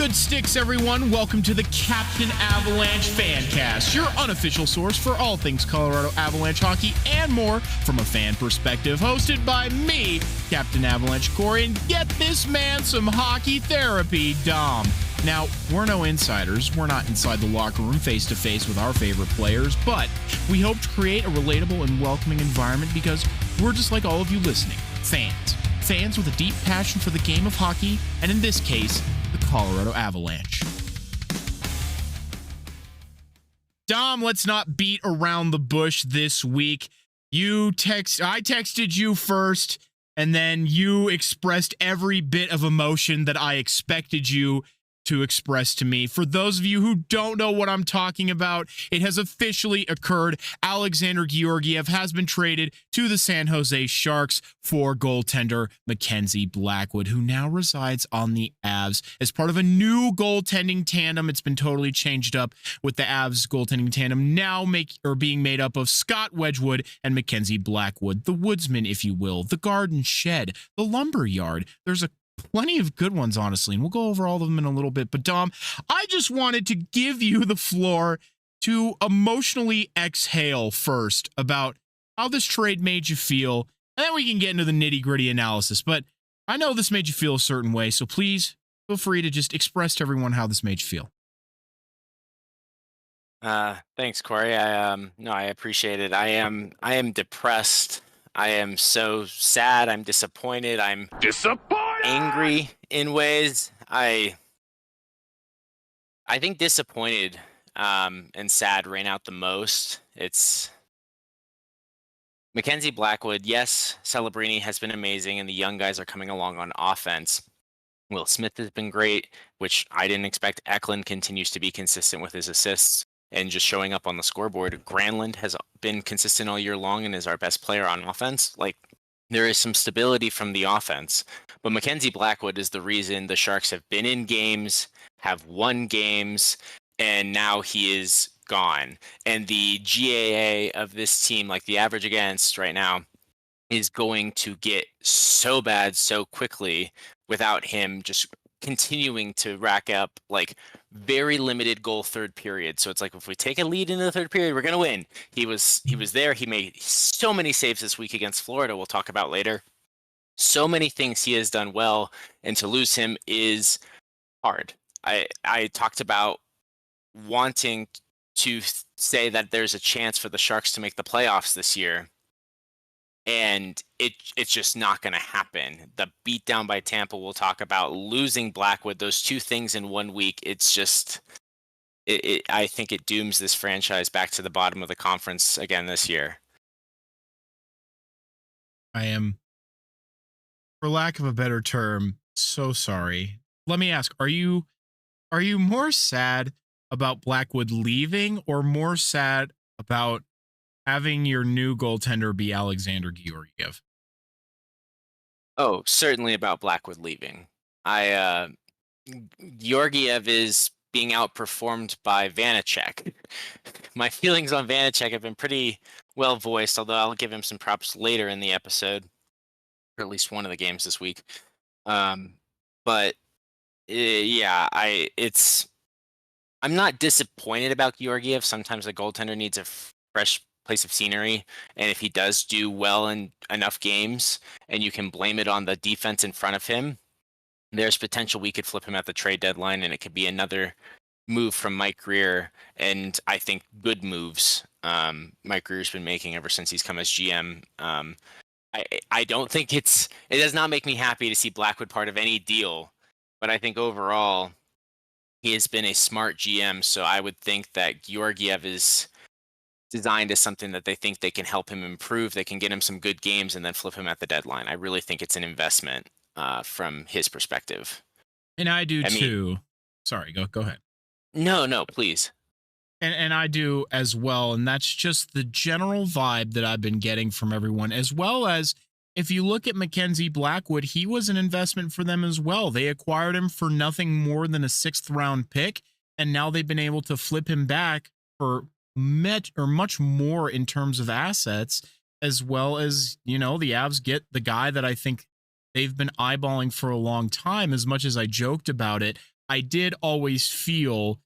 Good sticks, everyone. Welcome to the Captain Avalanche Fancast, your unofficial source for all things Colorado Avalanche hockey and more from a fan perspective. Hosted by me, Captain Avalanche Cory, and get this man some hockey therapy, Dom. Now, we're no insiders. We're not inside the locker room face-to-face with our favorite players, but we hope to create a relatable and welcoming environment because we're just like all of you listening, fans. Fans with a deep passion for the game of hockey, and in this case, the Colorado Avalanche. Dom, let's not beat around the bush this week. I texted you first, and then you expressed every bit of emotion that I expected you to express to me. For those of you who don't know what I'm talking about, it has officially occurred. Alexander Georgiev has been traded to the San Jose Sharks for goaltender Mackenzie Blackwood, who now resides on the Avs as part of a new goaltending tandem. It's been totally changed up with the Avs goaltending tandem now being made up of Scott Wedgwood and Mackenzie Blackwood, the Woodsmen, if you will, the Garden Shed, the Lumber Yard. There's plenty of good ones, honestly, and we'll go over all of them in a little bit. But Dom, I just wanted to give you the floor to emotionally exhale first about how this trade made you feel, and then we can get into the nitty-gritty analysis. But I know this made you feel a certain way, so please feel free to just express to everyone how this made you feel. Thanks, Cory. I appreciate it. I am depressed. I am so sad. I'm disappointed. I'm angry in ways. I think disappointed and sad reign out the most. It's Mackenzie Blackwood. Yes, Celebrini has been amazing, and the young guys are coming along on offense. Will Smith has been great, which I didn't expect. Eklund continues to be consistent with his assists and just showing up on the scoreboard. Granlund has been consistent all year long and is our best player on offense. There is some stability from the offense, but Mackenzie Blackwood is the reason the Sharks have been in games, have won games, and now he is gone. And the GAA of this team, like the average against right now, is going to get so bad so quickly without him just continuing to rack up very limited goal third period. So it's like, if we take a lead into the third period, we're going to win. He was there. He made so many saves this week against Florida. We'll talk about later. So many things he has done well, and to lose him is hard. I talked about wanting to say that there's a chance for the Sharks to make the playoffs this year, and it's just not going to happen. The beatdown by Tampa, we'll talk about, losing Blackwood, those two things in 1 week, it's just, I think it dooms this franchise back to the bottom of the conference again this year. I am, for lack of a better term, so sorry. Let me ask, are you more sad about Blackwood leaving, or more sad about having your new goaltender be Alexander Georgiev? Oh, certainly about Blackwood leaving. Georgiev is being outperformed by Vanacek. My feelings on Vanacek have been pretty well voiced, although I'll give him some props later in the episode, or at least one of the games this week. But yeah, I'm not disappointed about Georgiev. Sometimes a goaltender needs a fresh place of scenery, and if he does do well in enough games and you can blame it on the defense in front of him, there's potential we could flip him at the trade deadline, and it could be another move from Mike Grier, and I think good moves Mike Grier's been making ever since he's come as GM. I don't think it does not make me happy to see Blackwood part of any deal, but I think overall he has been a smart GM, so I would think that Georgiev is designed as something that they think they can help him improve. They can get him some good games and then flip him at the deadline. I really think it's an investment from his perspective. And I do too. Sorry, go ahead. No, please. And I do as well. And that's just the general vibe that I've been getting from everyone, as well as if you look at Mackenzie Blackwood, he was an investment for them as well. They acquired him for nothing more than a 6th round pick, and now they've been able to flip him back for much more in terms of assets, as well as, the Avs get the guy that I think they've been eyeballing for a long time. As much as I joked about it, I did always feel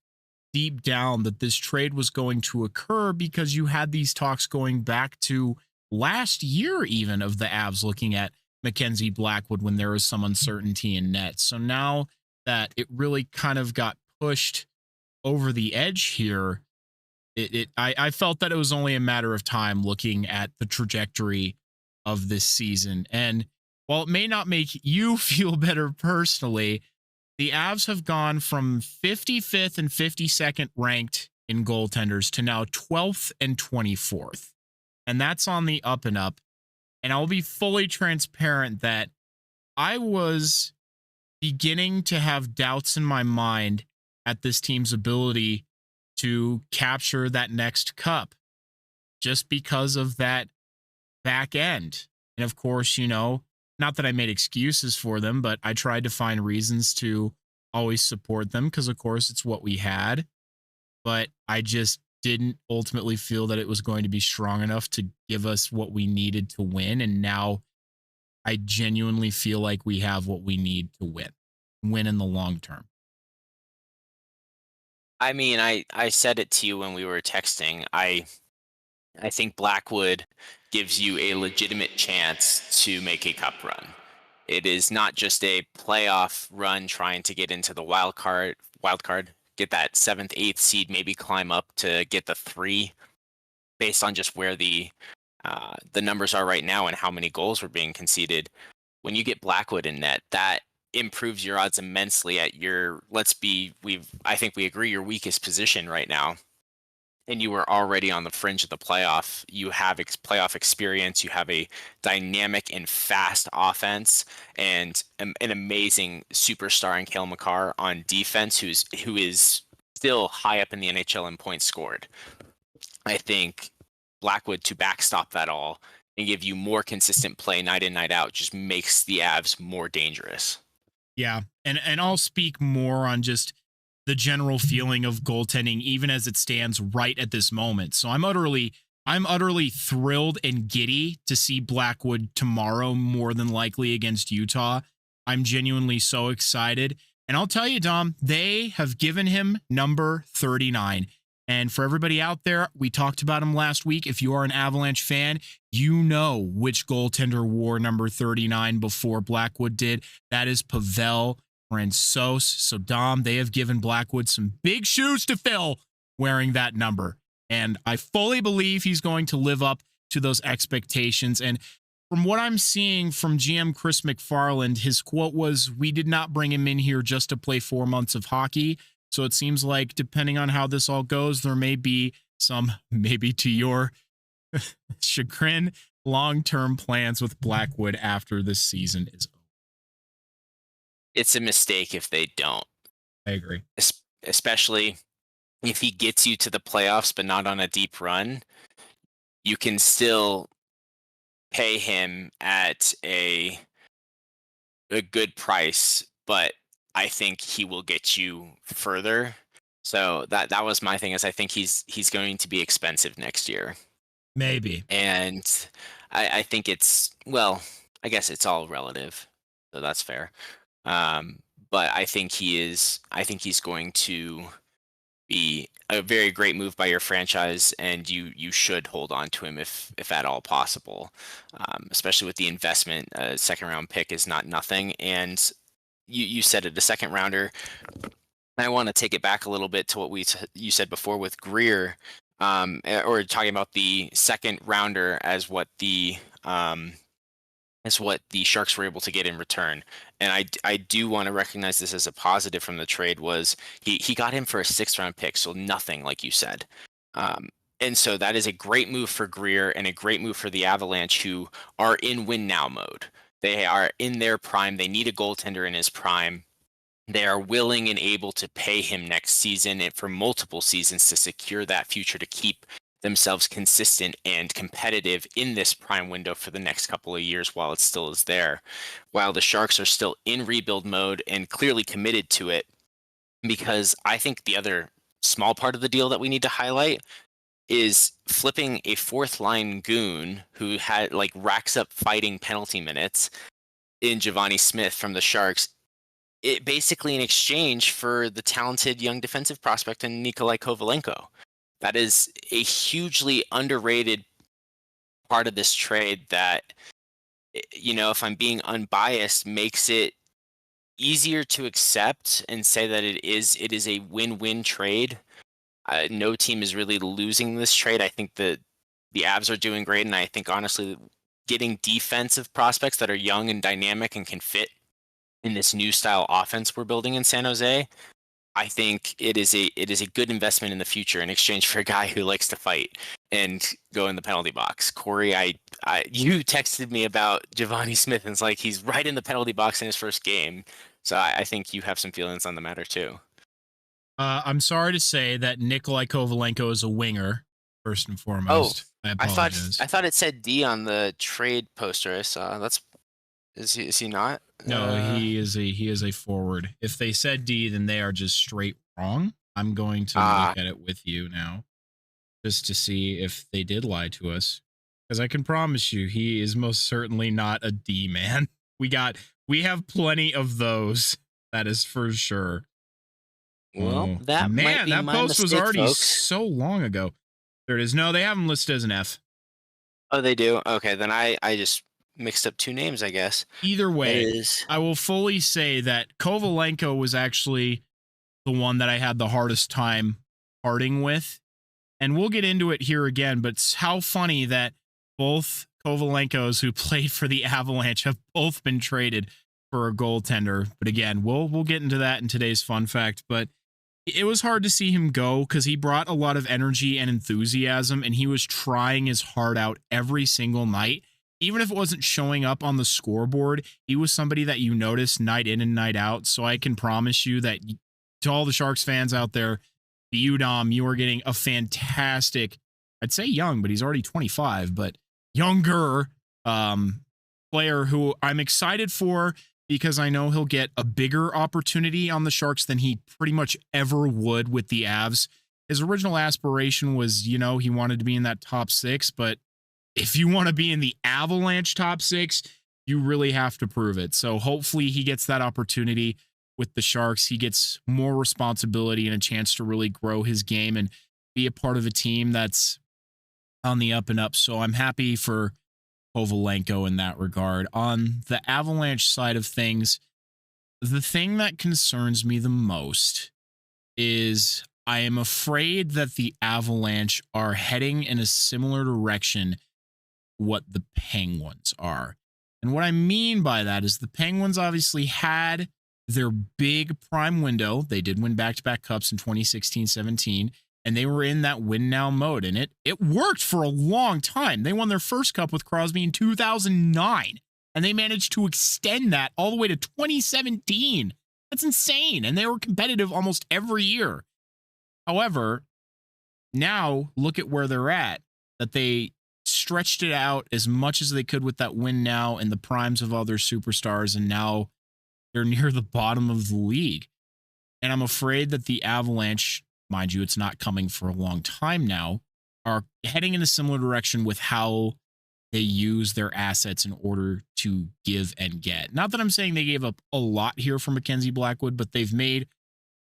deep down that this trade was going to occur because you had these talks going back to last year, even of the Avs looking at Mackenzie Blackwood when there was some uncertainty in net. So now that it really kind of got pushed over the edge here, I felt that it was only a matter of time looking at the trajectory of this season. And while it may not make you feel better personally, the Avs have gone from 55th and 52nd ranked in goaltenders to now 12th and 24th. And that's on the up and up. And I'll be fully transparent that I was beginning to have doubts in my mind at this team's ability to capture that next cup just because of that back end. And of course, not that I made excuses for them, but I tried to find reasons to always support them because, of course, it's what we had. But I just didn't ultimately feel that it was going to be strong enough to give us what we needed to win. And now I genuinely feel like we have what we need to win in the long term. I mean, I said it to you when we were texting. I think Blackwood gives you a legitimate chance to make a cup run. It is not just a playoff run trying to get into the wild card, get that 7th, 8th seed, maybe climb up to get the 3 based on just where the numbers are right now and how many goals were being conceded. When you get Blackwood in net, that improves your odds immensely at your, I think we agree, your weakest position right now. And you were already on the fringe of the playoff. You have playoff experience. You have a dynamic and fast offense, and an amazing superstar in Cale Makar on defense, who is still high up in the NHL in points scored. I think Blackwood, to backstop that all and give you more consistent play night in, night out, just makes the Avs more dangerous. Yeah, and I'll speak more on just the general feeling of goaltending, even as it stands right at this moment. So I'm utterly thrilled and giddy to see Blackwood tomorrow, more than likely against Utah. I'm genuinely so excited. And I'll tell you, Dom, they have given him number 39. And for everybody out there, we talked about him last week. If you are an Avalanche fan, you know which goaltender wore number 39 before Blackwood did. That is Pavel Francouz. So, Dom, they have given Blackwood some big shoes to fill wearing that number. And I fully believe he's going to live up to those expectations. And from what I'm seeing from GM Chris McFarland, his quote was, "We did not bring him in here just to play 4 months of hockey." So it seems like, depending on how this all goes, there may be some, maybe to your chagrin, long-term plans with Blackwood after this season is over. It's a mistake if they don't. I agree. Especially if he gets you to the playoffs but not on a deep run, you can still pay him at a good price, but I think he will get you further. So that was my thing, is I think he's going to be expensive next year. Maybe. And I think I guess it's all relative. So that's fair. But I think he's going to be a very great move by your franchise, and you should hold on to him if at all possible, especially with the investment. A second round pick is not nothing, and you said it, a second rounder. I want to take it back a little bit to what you said before with Greer, or talking about the second rounder as what the Sharks were able to get in return. And I do want to recognize this as a positive from the trade, was he got him for a 6th round pick, so nothing, like you said. And so that is a great move for Greer and a great move for the Avalanche, who are in win now mode. They are in their prime. They need a goaltender in his prime. They are willing and able to pay him next season and for multiple seasons to secure that future, to keep themselves consistent and competitive in this prime window for the next couple of years while it still is there. While the Sharks are still in rebuild mode and clearly committed to it, because I think the other small part of the deal that we need to highlight is flipping a 4th line goon who had racks up fighting penalty minutes in Giovanni Smith from the Sharks it basically in exchange for the talented young defensive prospect in Nikolai Kovalenko. That is a hugely underrated part of this trade that, if I'm being unbiased, makes it easier to accept and say that it is a win-win trade. No team is really losing this trade. I think the Avs are doing great, and I think honestly, getting defensive prospects that are young and dynamic and can fit in this new style offense we're building in San Jose, I think it is a good investment in the future in exchange for a guy who likes to fight and go in the penalty box. Corey, you texted me about Giovanni Smith, and it's like he's right in the penalty box in his first game. So I think you have some feelings on the matter too. I'm sorry to say that Nikolai Kovalenko is a winger, first and Oh, foremost. I I thought apologize. I thought it said D on the trade poster I saw. Is he not? No, he is a forward. If they said D, then they are just straight wrong. I'm going to look at it with you now, just to see if they did lie to us. Because I can promise you, he is most certainly not a D man. We have plenty of those. That is for sure. Well, Oh, that might man, be that my post was mistake, already folks. so long ago. There it is. No, they have him listed as an F. Oh, they do? Okay, then I just mixed up two names, I guess. Either That way, is I will fully say that Kovalenko was actually the one that I had the hardest time parting with. And we'll get into it here again, but it's how funny that both Kovalenkos who played for the Avalanche have both been traded for a goaltender. But again, we'll get into that in today's fun fact. But it was hard to see him go because he brought a lot of energy and enthusiasm, and he was trying his heart out every single night. Even if it wasn't showing up on the scoreboard, he was somebody that you noticed night in and night out. So I can promise you that to all the Sharks fans out there, to you, Dom, you are getting a fantastic, I'd say young, but he's already 25, but younger player who I'm excited for because I know he'll get a bigger opportunity on the Sharks than he pretty much ever would with the Avs. His original aspiration was, he wanted to be in that top 6, but if you want to be in the Avalanche top 6, you really have to prove it. So hopefully he gets that opportunity with the Sharks. He gets more responsibility and a chance to really grow his game and be a part of a team that's on the up and up. So I'm happy for Kovalenko in that regard. On the Avalanche side of things, the thing that concerns me the most is I am afraid that the Avalanche are heading in a similar direction what the Penguins are. And what I mean by that is the Penguins obviously had their big prime window. They did win back-to-back cups in 2016-17, and they were in that win now mode. And it worked for a long time. They won their first cup with Crosby in 2009, and they managed to extend that all the way to 2017. That's insane. And they were competitive almost every year. However, now look at where they're at, that they stretched it out as much as they could with that win now and the primes of other superstars, and now they're near the bottom of the league. And I'm afraid that the Avalanche, mind you, it's not coming for a long time now, are heading in a similar direction with how they use their assets in order to give and get. Not that I'm saying they gave up a lot here for Mackenzie Blackwood, but they've made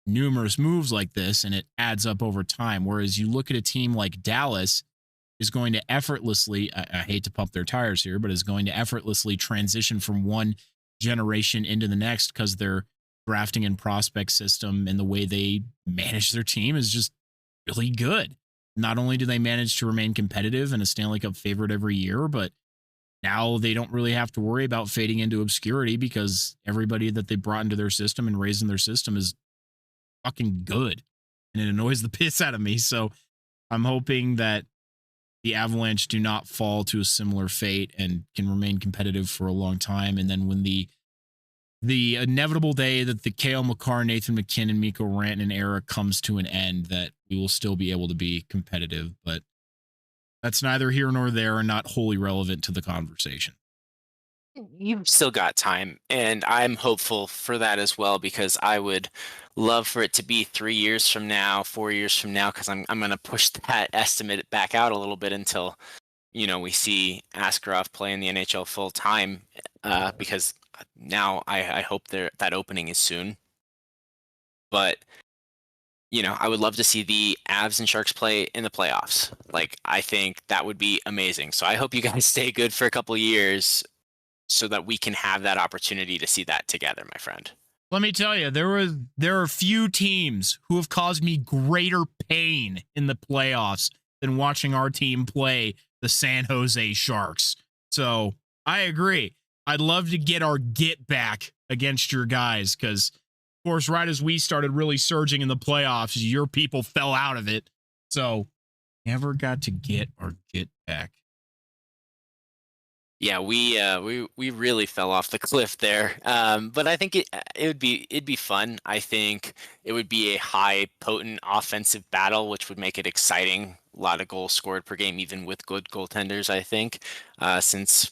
numerous moves like this, and it adds up over time. Whereas you look at a team like Dallas is going to effortlessly, I hate to pump their tires here, but is going to effortlessly transition from one generation into the next because their drafting and prospect system and the way they manage their team is just really good. Not only do they manage to remain competitive and a Stanley Cup favorite every year, but now they don't really have to worry about fading into obscurity because everybody that they brought into their system and raised in their system is fucking good. And it annoys the piss out of me. So I'm hoping that the Avalanche do not fall to a similar fate and can remain competitive for a long time. And then when the inevitable day that the Cale Makar, Nathan McKinnon, Mikko Rantanen era comes to an end, that we will still be able to be competitive. But that's neither here nor there and not wholly relevant to the conversation. You've still got time, and I'm hopeful for that as well, because I would love for it to be 3 years from now, 4 years from now, because I'm going to push that estimate back out a little bit until we see Askarov play in the NHL full time, because now I hope that opening is soon. But I would love to see the Avs and Sharks play in the playoffs. Like, I think that would be amazing. So I hope you guys stay good for a couple of years so that we can have that opportunity to see that together, my friend. Let me tell you, there are few teams who have caused me greater pain in the playoffs than watching our team play the San Jose Sharks. So I agree. I'd love to get our get back against your guys because, of course, right as we started really surging in the playoffs, your people fell out of it. So never got to get our get back. Yeah, we really fell off the cliff there. But I think it'd be fun. I think it would be a high potent offensive battle, which would make it exciting. A lot of goals scored per game, even with good goaltenders. I think since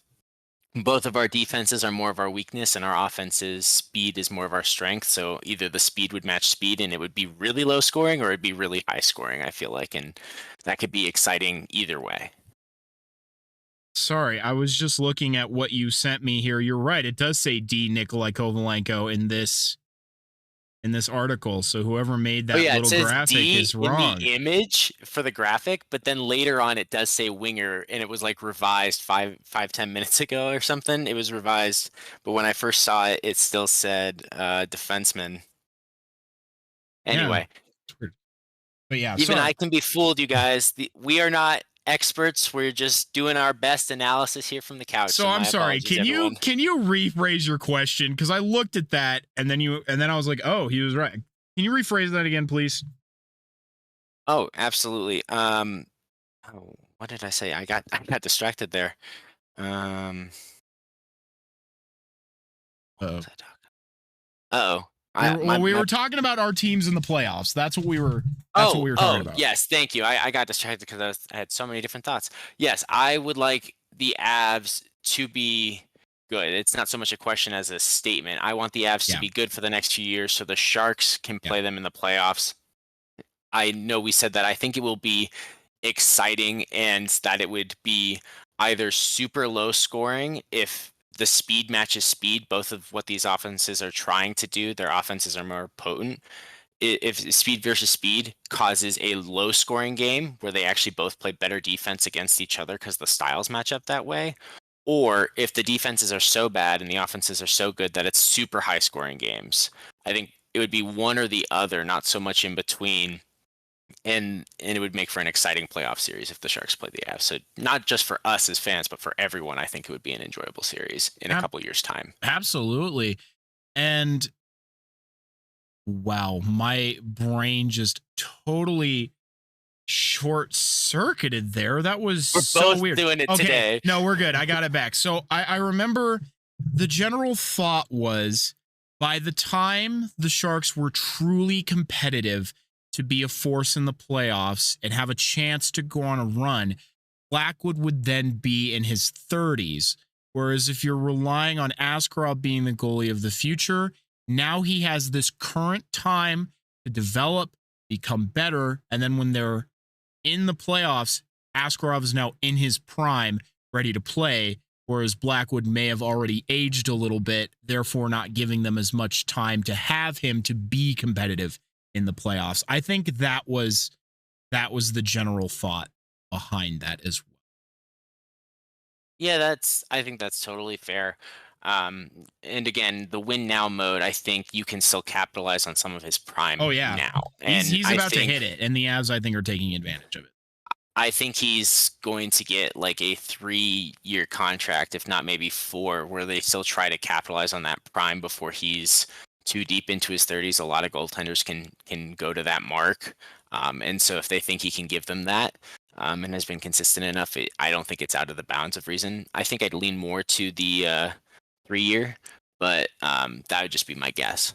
both of our defenses are more of our weakness and our offense's speed is more of our strength. So either the speed would match speed and it would be really low scoring, or it'd be really high scoring. I feel like, and that could be exciting either way. Sorry, I was just looking at what you sent me here. You're right. It does say D. Nikolai Kovalenko in this article. So whoever made that it little says graphic D is wrong. in the image for the graphic, but then later on it does say winger, and it was like revised 10 minutes ago or something. It was revised, but when I first saw it, it still said defenseman. Anyway, but yeah, even sorry. I can be fooled, you guys. We are not experts. We're just doing our best analysis here from the couch. So I'm sorry. Can you rephrase your question? Because I looked at that and then I was like, oh, he was right. Can you rephrase that again, please? Oh, absolutely. What did I say? I got distracted there. What was I talking? We were talking about our teams in the playoffs. That's what we were talking about. Yes, thank you. I got distracted because I had so many different thoughts. Yes, I would like the Avs to be good. It's not so much a question as a statement. I want the Avs to be good for the next few years so the Sharks can play them in the playoffs. I know we said that. I think it will be exciting and that it would be either super low scoring if the speed matches speed, both of what these offenses are trying to do. Their offenses are more potent. If speed versus speed causes a low scoring game where they actually both play better defense against each other because the styles match up that way, or if the defenses are so bad and the offenses are so good that it's super high scoring games, I think it would be one or the other, not so much in between. And it would make for an exciting playoff series if the Sharks play the Avs. So not just for us as fans, but for everyone, I think it would be an enjoyable series in a couple years' time. Absolutely. And wow, my brain just totally short-circuited there. That was so weird. Doing it today. No, we're good. I got it back. So I remember the general thought was by the time the Sharks were truly competitive to be a force in the playoffs and have a chance to go on a run, Blackwood would then be in his 30s. Whereas if you're relying on Askarov being the goalie of the future, now he has this current time to develop, become better, and then when they're in the playoffs, Askarov is now in his prime, ready to play, whereas Blackwood may have already aged a little bit, therefore not giving them as much time to have him to be competitive in the playoffs. I think that was the general thought behind that as well. Yeah, I think that's totally fair. And again, the win now mode, I think you can still capitalize on some of his prime now. And he's about to hit it, and the Avs, I think, are taking advantage of it. I think he's going to get like a 3-year contract, if not maybe 4, where they still try to capitalize on that prime before he's too deep into his 30s. A lot of goaltenders can go to that mark. And so if they think he can give them that and has been consistent enough, I don't think it's out of the bounds of reason. I think I'd lean more to the 3-year, but that would just be my guess.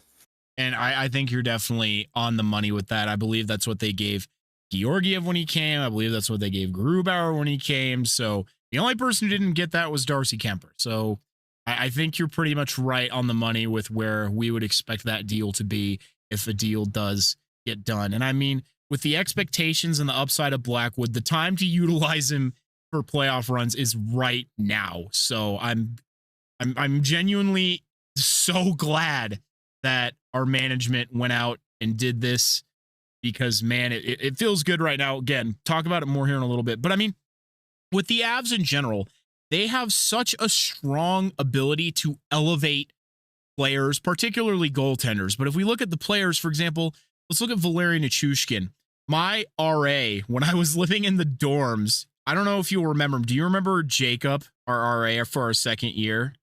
And I think you're definitely on the money with that. I believe that's what they gave Georgiev when he came. I believe that's what they gave Grubauer when he came. So the only person who didn't get that was Darcy Kemper. So I think you're pretty much right on the money with where we would expect that deal to be if a deal does get done. And I mean, with the expectations and the upside of Blackwood, the time to utilize him for playoff runs is right now. So I'm genuinely so glad that our management went out and did this because, man, it feels good right now. Again, talk about it more here in a little bit. But I mean, with the Avs in general, they have such a strong ability to elevate players, particularly goaltenders. But if we look at the players, for example, let's look at Valeri Nichushkin. My RA, when I was living in the dorms, I don't know if you'll remember him. Do you remember Jacob, our RA for our second year?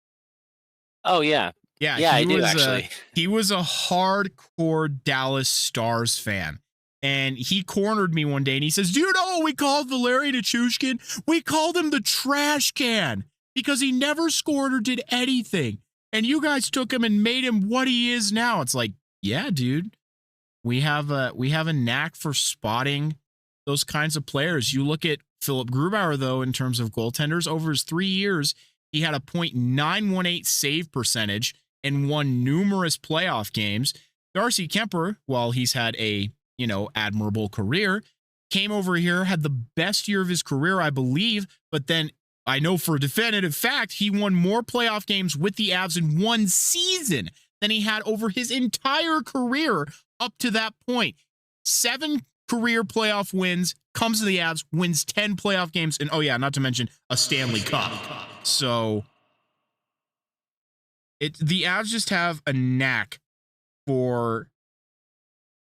Oh, yeah. Yeah, I do, actually. He was a hardcore Dallas Stars fan. And he cornered me one day and he says, "Do you know what we called Valeri Nichushkin? We called him the trash can because he never scored or did anything. And you guys took him and made him what he is now." It's like, yeah, dude. We have a knack for spotting those kinds of players. You look at Philip Grubauer, though, in terms of goaltenders, over his 3 years, he had a .918 save percentage and won numerous playoff games. Darcy Kemper, while he's had a, admirable career, came over here, had the best year of his career, I believe, but then I know for a definitive fact, he won more playoff games with the Avs in one season than he had over his entire career up to that point. 7 career playoff wins, comes to the Avs, wins 10 playoff games, and oh yeah, not to mention a Stanley Cup. So the Avs just have a knack for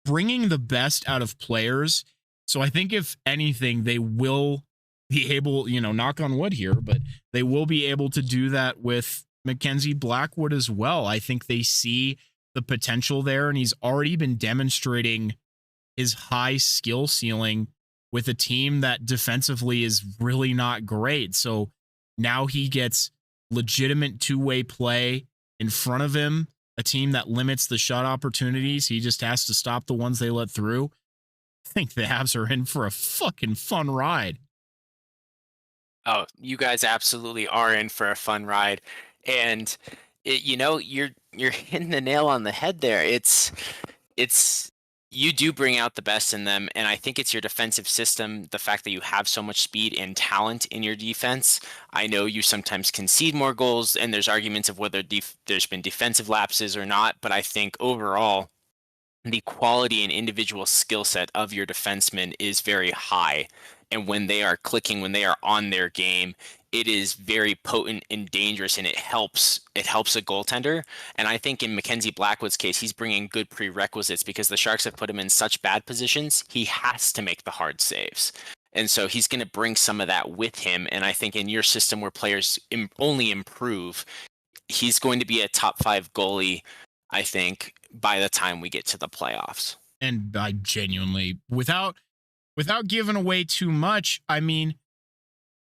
bringing the best out of players. So I think if anything, they will be able, knock on wood here, but they will be able to do that with Mackenzie Blackwood as well. I think they see the potential there, and he's already been demonstrating his high skill ceiling with a team that defensively is really not great. So now he gets legitimate two-way play in front of him, a team that limits the shot opportunities. He just has to stop the ones they let through. I think the Avs are in for a fucking fun ride. Oh, you guys absolutely are in for a fun ride. And you're hitting the nail on the head there. It's you do bring out the best in them, and I think it's your defensive system, the fact that you have so much speed and talent in your defense. I know you sometimes concede more goals, and there's arguments of whether there's been defensive lapses or not, but I think overall, the quality and individual skill set of your defensemen is very high. And when they are clicking, when they are on their game, it is very potent and dangerous, and it helps a goaltender. And I think in Mackenzie Blackwood's case, he's bringing good prerequisites because the Sharks have put him in such bad positions. He has to make the hard saves. And so he's going to bring some of that with him. And I think in your system where players only improve, he's going to be a top 5 goalie, I think, by the time we get to the playoffs. And I genuinely, without giving away too much, I mean,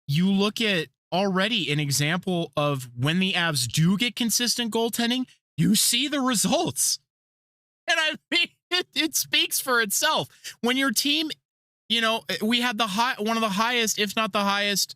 you look at already an example of when the Avs do get consistent goaltending, you see the results. And I mean, it speaks for itself. When your team, we had one of the highest, if not the highest,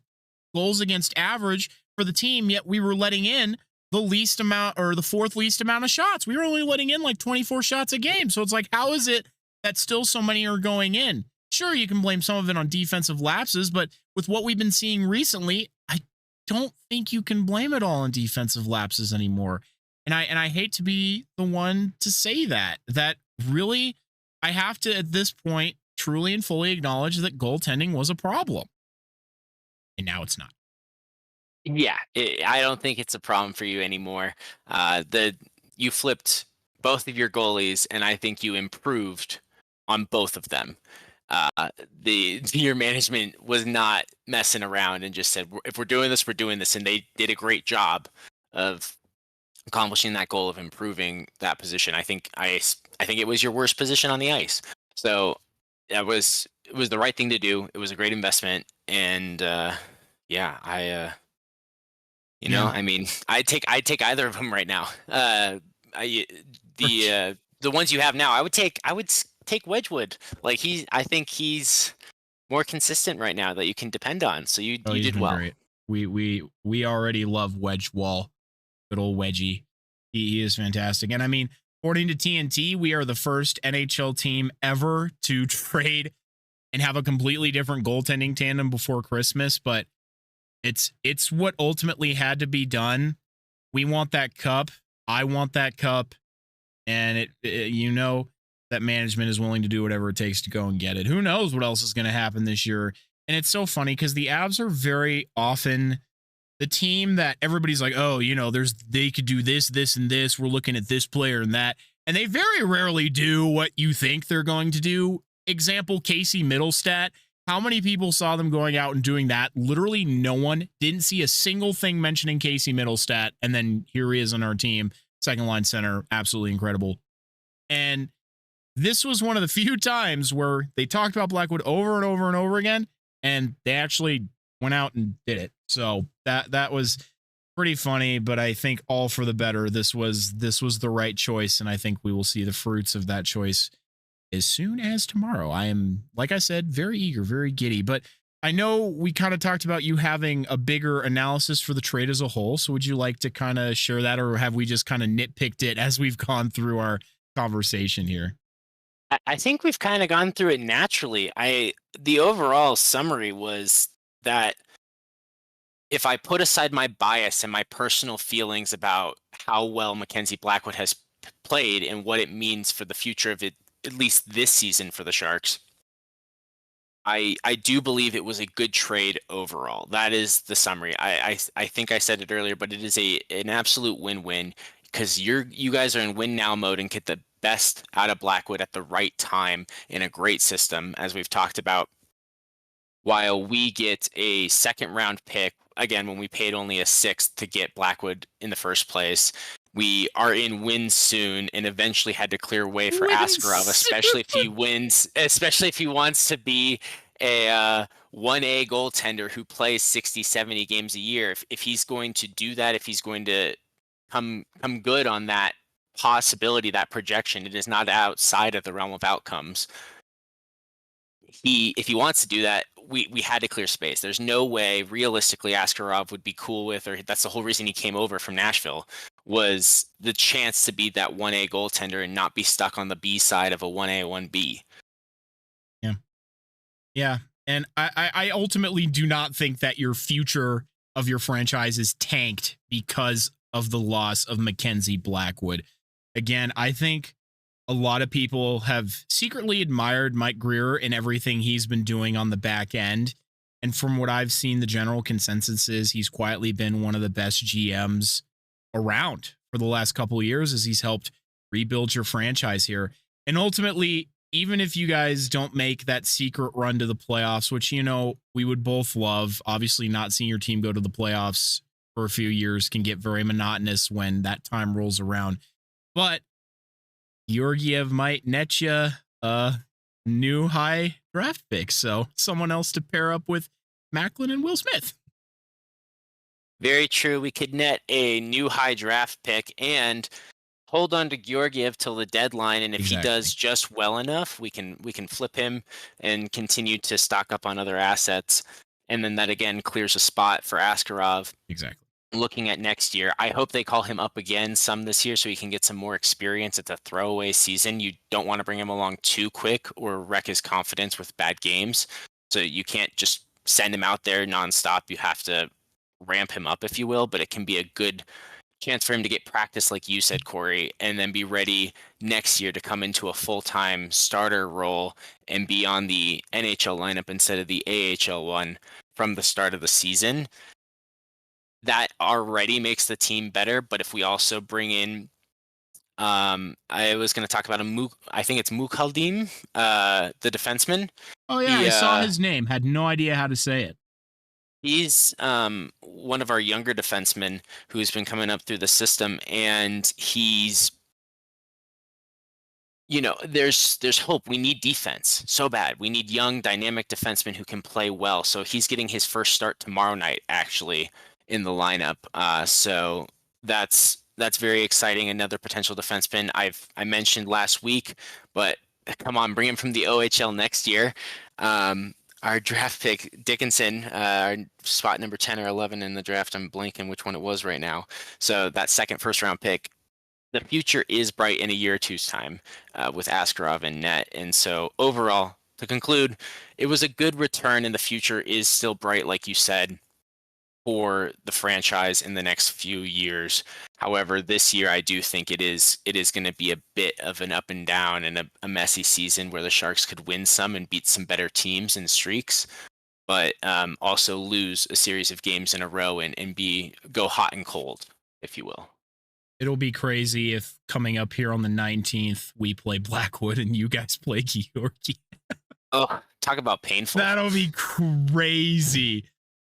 goals against average for the team, yet we were letting in the least amount, or the 4th least amount of shots. We were only letting in like 24 shots a game. So it's like, how is it that still so many are going in? Sure, you can blame some of it on defensive lapses, but with what we've been seeing recently, I don't think you can blame it all on defensive lapses anymore. And I hate to be the one to say that really, I have to, at this point, truly and fully acknowledge that goaltending was a problem. And now it's not. Yeah, I don't think it's a problem for you anymore. You flipped both of your goalies, and I think you improved on both of them. Your management was not messing around and just said, if we're doing this, we're doing this. And they did a great job of accomplishing that goal of improving that position. I think it was your worst position on the ice. So it was the right thing to do. It was a great investment. And I mean, I'd take either of them right now. The ones you have now, I would take Wedgwood. Like I think he's more consistent right now that you can depend on. So you did well. Great. We already love Wedge Wall, good old Wedgie. He is fantastic. And I mean, according to TNT, we are the first NHL team ever to trade and have a completely different goaltending tandem before Christmas. But it's what ultimately had to be done. We want that cup. I want that cup, and that management is willing to do whatever it takes to go and get it. Who knows what else is going to happen this year? And it's so funny because the Avs are very often the team that everybody's like, oh, they could do this, this, and this. We're looking at this player and that. And they very rarely do what you think they're going to do. Example, Casey Middlestat. How many people saw them going out and doing that? Literally no one. Didn't see a single thing mentioning Casey Middlestat. And then here he is on our team. Second line center. Absolutely incredible. And this was one of the few times where they talked about Blackwood over and over and over again. And they actually went out and did it. So that was pretty funny, but I think all for the better. This was the right choice, and I think we will see the fruits of that choice as soon as tomorrow. I am, like I said, very eager, very giddy, but I know we kind of talked about you having a bigger analysis for the trade as a whole. So would you like to kind of share that, or have we just kind of nitpicked it as we've gone through our conversation here? I think we've kind of gone through it naturally. The overall summary was that if I put aside my bias and my personal feelings about how well Mackenzie Blackwood has played and what it means for the future of it, at least this season for the Sharks, I do believe it was a good trade overall. That is the summary. I think I said it earlier, but it is an absolute win-win because you guys are in win now mode and get the best out of Blackwood at the right time in a great system, as we've talked about, while we get a second round pick. Again, when we paid only a sixth to get Blackwood in the first place, we are in win soon and eventually had to clear way for Askarov, especially if he wants to be a 1A goaltender who plays 60, 70 games a year. If he's going to do that, if he's going to come good on that possibility, that projection, it is not outside of the realm of outcomes. If he wants to do that, we had to clear space. There's no way realistically Askarov would be cool with, or that's the whole reason he came over from Nashville, was the chance to be that 1A goaltender and not be stuck on the B side of a 1A, 1B. Yeah. And I ultimately do not think that your future of your franchise is tanked because of the loss of Mackenzie Blackwood. Again, I think a lot of people have secretly admired Mike Greer and everything he's been doing on the back end. And from what I've seen, the general consensus is he's quietly been one of the best GMs around for the last couple of years as he's helped rebuild your franchise here. And ultimately, even if you guys don't make that secret run to the playoffs, which, we would both love, obviously not seeing your team go to the playoffs for a few years can get very monotonous when that time rolls around. But Georgiev might net you a new high draft pick. So someone else to pair up with MacLeod and Will Smith. Very true. We could net a new high draft pick and hold on to Georgiev till the deadline. And if he does just well enough, we can flip him and continue to stock up on other assets. And then that again clears a spot for Askarov. Exactly. Looking at next year, I hope they call him up again some this year so he can get some more experience. It's a throwaway season. You don't want to bring him along too quick or wreck his confidence with bad games. So you can't just send him out there nonstop. You have to ramp him up, if you will, but it can be a good chance for him to get practice, like you said, Corey, and then be ready next year to come into a full-time starter role and be on the NHL lineup instead of the AHL one from the start of the season. That already makes the team better, but if we also bring in, I was going to talk about I think it's Mukhaldim, the defenseman. Oh yeah, I saw his name. Had no idea how to say it. He's one of our younger defensemen who's been coming up through the system, and he's, there's hope. We need defense so bad. We need young, dynamic defensemen who can play well. So he's getting his first start tomorrow night, actually, in the lineup. So that's very exciting. Another potential defenseman I mentioned last week, but come on, bring him from the OHL next year. Our draft pick, Dickinson, our spot number 10 or 11 in the draft. I'm blanking which one it was right now. So that second first round pick, the future is bright in a year or two's time with Askarov and net. And so overall, to conclude, it was a good return and the future is still bright, like you said. for the franchise in the next few years. However, this year I do think it is going to be a bit of an up and down and a messy season where the Sharks could win some and beat some better teams and streaks, but also lose a series of games in a row and go hot and cold, if you will. It'll be crazy if coming up here on the 19th, we play Blackwood and you guys play Georgi. Oh, talk about painful. That'll be crazy.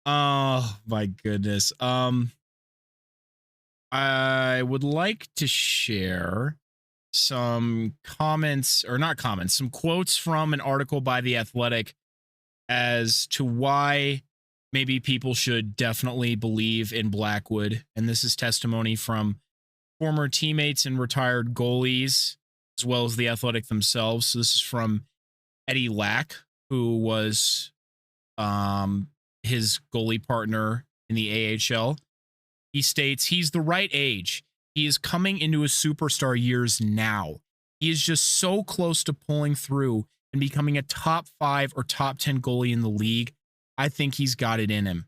Oh my goodness. I would like to share some some quotes from an article by The Athletic as to why maybe people should definitely believe in Blackwood. And this is testimony from former teammates and retired goalies, as well as The Athletic themselves. So this is from Eddie Lack, who was his goalie partner in the AHL. He states he's the right age. He is coming into his superstar years now. He is just so close to pulling through and becoming a top 5 or top 10 goalie in the league. I think he's got it in him.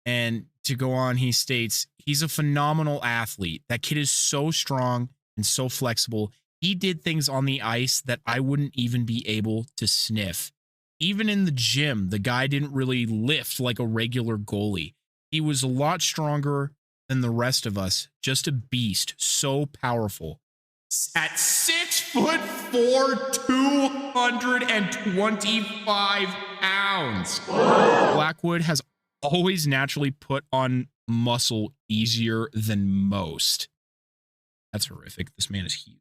And to go on, he states he's a phenomenal athlete. That kid is so strong and so flexible. He did things on the ice that I wouldn't even be able to sniff. Even in the gym, the guy didn't really lift like a regular goalie. He was a lot stronger than the rest of us. Just a beast. So powerful. At 6'4", 225 pounds. Blackwood has always naturally put on muscle easier than most. That's horrific. This man is huge.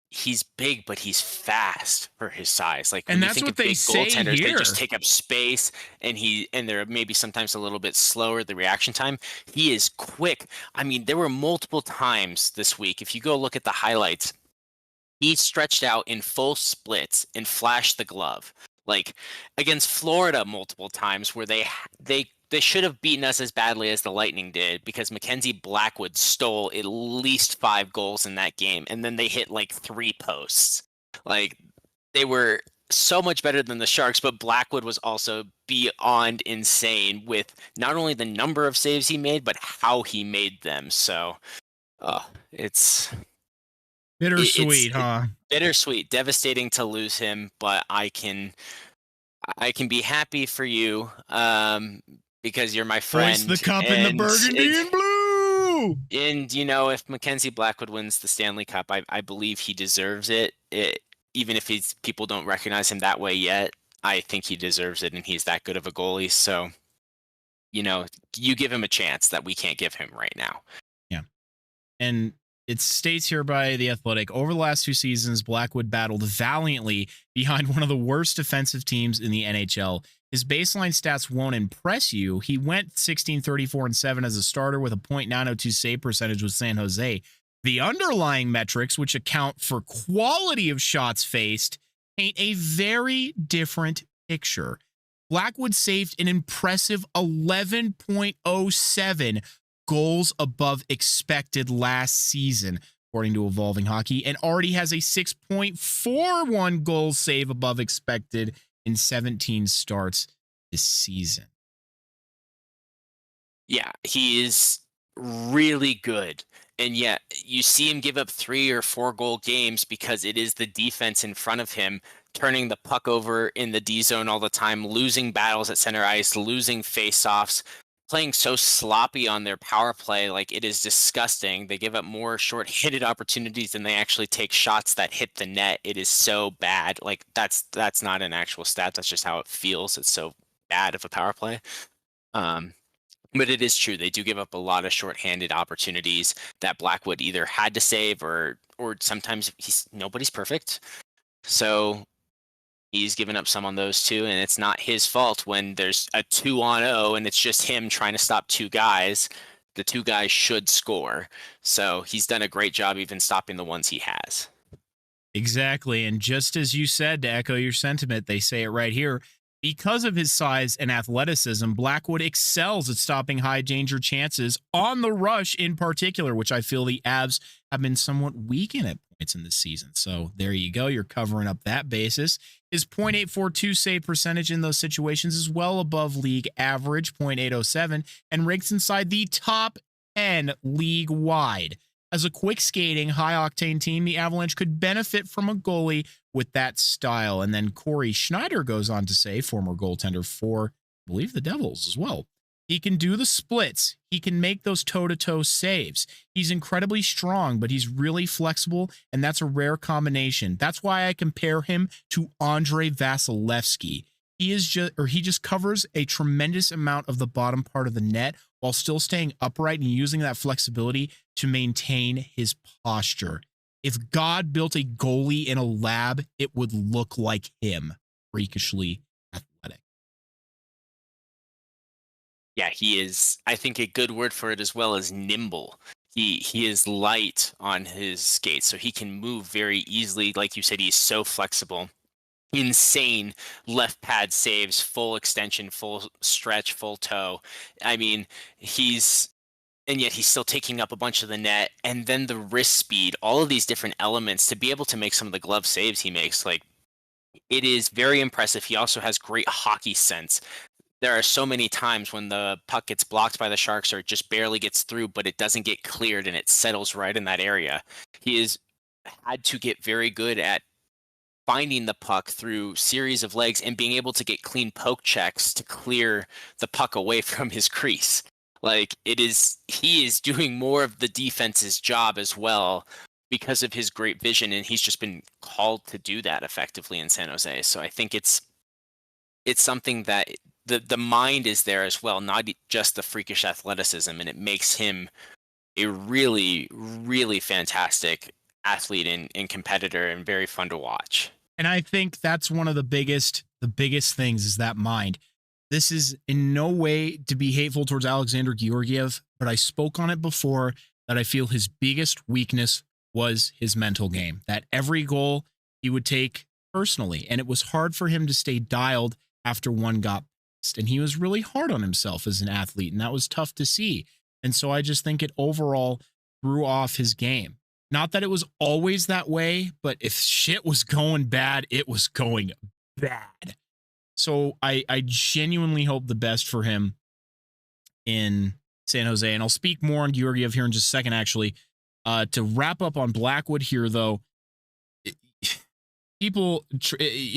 He's big, but he's fast for his size. Like, and that's what they say goaltenders, here. They just take up space, and they're maybe sometimes a little bit slower, the reaction time. He is quick. I mean, there were multiple times this week. If you go look at the highlights, he stretched out in full splits and flashed the glove. Like against Florida multiple times where they should have beaten us as badly as the Lightning did because Mackenzie Blackwood stole at least 5 goals in that game, and then they hit like 3 posts. Like, they were so much better than the Sharks, but Blackwood was also beyond insane with not only the number of saves he made, but how he made them. So it's bittersweet, huh? Bittersweet, devastating to lose him, but I can be happy for you because you're my friend. Hoist the cup in the burgundy and blue. And if Mackenzie Blackwood wins the Stanley Cup, I believe he deserves it. Even if people don't recognize him that way yet, I think he deserves it, and he's that good of a goalie. So, you give him a chance that we can't give him right now. Yeah, and it states here by The Athletic, over the last 2 seasons, Blackwood battled valiantly behind one of the worst defensive teams in the NHL. His baseline stats won't impress you. He went 16, 34, and 7 as a starter with a .902 save percentage with San Jose. The underlying metrics, which account for quality of shots faced, paint a very different picture. Blackwood saved an impressive 11.07 goals above expected last season, according to Evolving Hockey, and already has a 6.41 goals save above expected in 17 starts this season. Yeah, he is really good. And yet you see him give up 3 or 4 goal games because it is the defense in front of him turning the puck over in the D zone all the time, losing battles at center ice, losing faceoffs, playing so sloppy on their power play. Like, it is disgusting. They give up more short-handed opportunities than they actually take shots that hit the net. It is so bad. Like, that's not an actual stat. That's just how it feels. It's so bad of a power play. But it is true. They do give up a lot of short-handed opportunities that Blackwood either had to save or sometimes nobody's perfect. So he's given up some on those too, and it's not his fault when there's a 2-on-0 and it's just him trying to stop 2 guys. The 2 guys should score. So he's done a great job even stopping the ones he has. Exactly. And just as you said, to echo your sentiment, they say it right here. Because of his size and athleticism, Blackwood excels at stopping high danger chances on the rush in particular, which I feel the Avs have been somewhat weak in at points in this season. So there you go. You're covering up that basis. His .842 save percentage in those situations is well above league average, .807, and ranks inside the top 10 league-wide. As a quick-skating, high-octane team, the Avalanche could benefit from a goalie with that style. And then Corey Schneider goes on to say, former goaltender for, I believe, the Devils as well, he can do the splits. He can make those toe-to-toe saves. He's incredibly strong, but he's really flexible, and that's a rare combination. That's why I compare him to Andrei Vasilevsky. He just covers a tremendous amount of the bottom part of the net while still staying upright and using that flexibility to maintain his posture. If God built a goalie in a lab, it would look like him, freakishly athletic. Yeah, he is, I think a good word for it as well is nimble. He is light on his skates, so he can move very easily. Like you said, he's so flexible. Insane left pad saves, full extension, full stretch, full toe. I mean, and yet he's still taking up a bunch of the net. And then the wrist speed, all of these different elements to be able to make some of the glove saves he makes, like, it is very impressive. He also has great hockey sense. There are so many times when the puck gets blocked by the Sharks or it just barely gets through, but it doesn't get cleared and it settles right in that area. He has had to get very good at finding the puck through series of legs and being able to get clean poke checks to clear the puck away from his crease. Like, he is doing more of the defense's job as well because of his great vision, and he's just been called to do that effectively in San Jose. So I think it's something that the mind is there as well, not just the freakish athleticism, and it makes him a really, really fantastic athlete and competitor and very fun to watch. And I think that's one of the biggest things is that mind. This is in no way to be hateful towards Alexander Georgiev, but I spoke on it before that I feel his biggest weakness was his mental game, that every goal he would take personally, and it was hard for him to stay dialed after one got past. And he was really hard on himself as an athlete, and that was tough to see. And so I just think it overall threw off his game. Not that it was always that way, but if shit was going bad, it was going bad. So I genuinely hope the best for him in San Jose. And I'll speak more on Georgiev here in just a second, actually. To wrap up on Blackwood here, though, it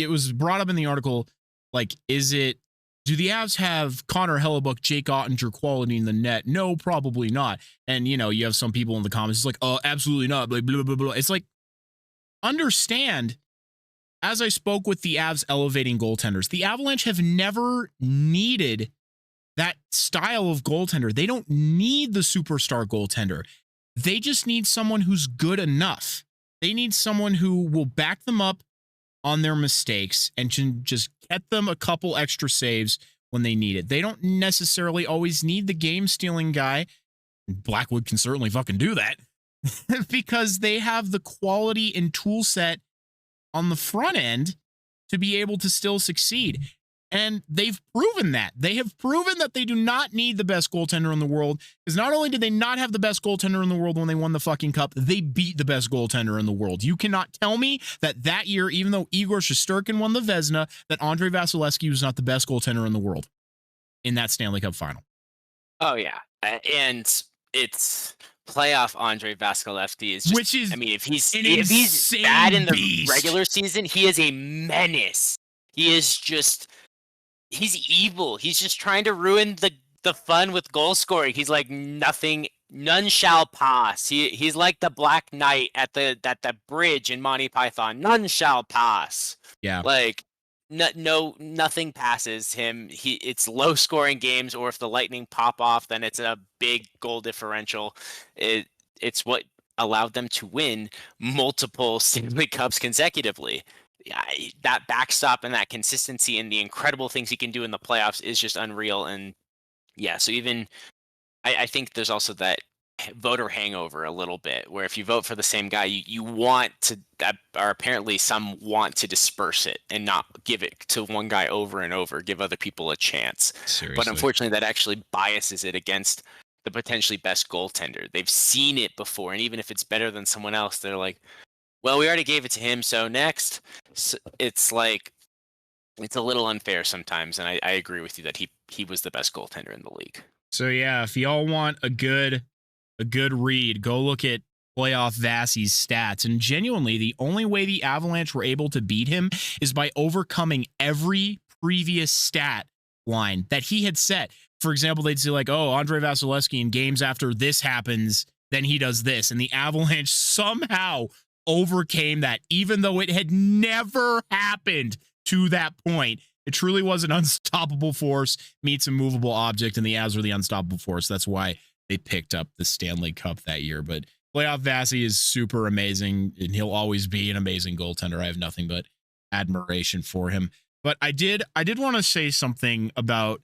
was brought up in the article, like, do the Avs have Connor Hellebuck, Jake Ottinger quality in the net? No, probably not. And, you have some people in the comments, it's like, oh, absolutely not, blah, blah, blah, blah. It's like, understand, as I spoke with the Avs elevating goaltenders, the Avalanche have never needed that style of goaltender. They don't need the superstar goaltender. They just need someone who's good enough. They need someone who will back them up on their mistakes and can just get them a couple extra saves when they need it. They don't necessarily always need the game-stealing guy. Blackwood can certainly fucking do that because they have the quality and tool set on the front end to be able to still succeed. And they've proven that. They have proven that they do not need the best goaltender in the world, because not only did they not have the best goaltender in the world when they won the fucking cup, they beat the best goaltender in the world. You cannot tell me that year, even though Igor Shesterkin won the Vezina, that Andrei Vasilevsky was not the best goaltender in the world in that Stanley Cup final. Oh, yeah. And it's playoff Andrei Vasilevsky is just, which is, I mean, if he's bad in the regular season, he is a menace. He's evil. He's just trying to ruin the fun with goal scoring. He's like none shall pass. He's like the Black Knight at the bridge in Monty Python. None shall pass. Yeah. Like nothing passes him. It's low scoring games, or if the Lightning pop off, then it's a big goal differential. It's what allowed them to win multiple Stanley Cups consecutively. That backstop and that consistency and the incredible things he can do in the playoffs is just unreal. And yeah, so even I think there's also that voter hangover a little bit, where if you vote for the same guy, you want to, or apparently some want to disperse it and not give it to one guy over and over, give other people a chance. Seriously. But unfortunately, that actually biases it against the potentially best goaltender. They've seen it before, and even if it's better than someone else, they're like, well, we already gave it to him, so next. So it's like it's a little unfair sometimes, and I agree with you that he was the best goaltender in the league. So yeah, if y'all want a good read, go look at playoff Vassie's stats. And genuinely, the only way the Avalanche were able to beat him is by overcoming every previous stat line that he had set. For example, they'd say like, oh, Andrei Vasilevsky in games after this happens, then he does this. And the Avalanche somehow overcame that, even though it had never happened to that point. It truly was an unstoppable force meets a movable object, and the Avs were the unstoppable force. That's why they picked up the Stanley Cup that year. But playoff Vasi is super amazing, and he'll always be an amazing goaltender. I have nothing but admiration for him. But I did want to say something about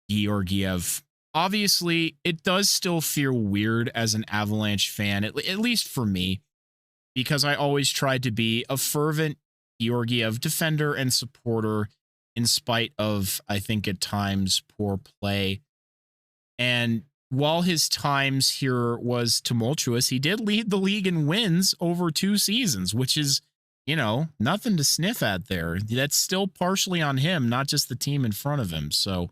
Georgiev. Obviously, it does still feel weird as an Avalanche fan, at least for me, because I always tried to be a fervent Georgiev defender and supporter in spite of, I think, at times poor play. And while his times here was tumultuous, he did lead the league in wins over 2 seasons, which is, nothing to sniff at there. That's still partially on him, not just the team in front of him. So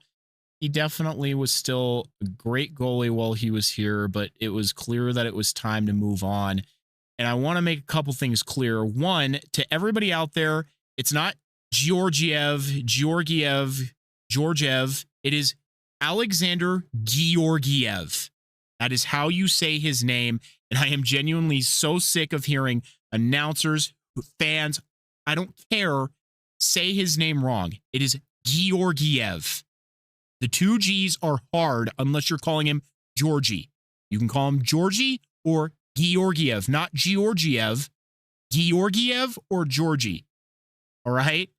he definitely was still a great goalie while he was here, but it was clear that it was time to move on. And I want to make a couple things clear. One, to everybody out there, it's not Georgiev. It is Alexander Georgiev. That is how you say his name. And I am genuinely so sick of hearing announcers, fans, I don't care, say his name wrong. It is Georgiev. The 2 G's are hard unless you're calling him Georgie. You can call him Georgie or Georgiev, not Georgiev. Georgiev or Georgie. All right?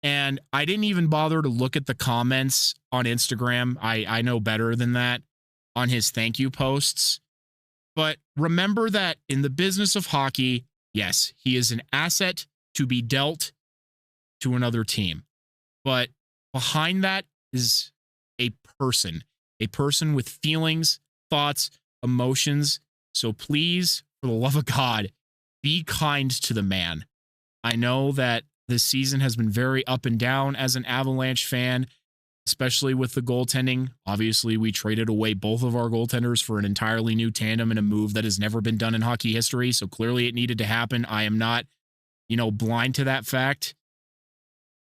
And I didn't even bother to look at the comments on Instagram. I know better than that on his thank you posts. But remember that in the business of hockey, yes, he is an asset to be dealt to another team. But behind that is a person with feelings, thoughts, emotions. So please, for the love of God, be kind to the man. I know that this season has been very up and down as an Avalanche fan, especially with the goaltending. Obviously, we traded away both of our goaltenders for an entirely new tandem in a move that has never been done in hockey history. So clearly it needed to happen. I am not, blind to that fact.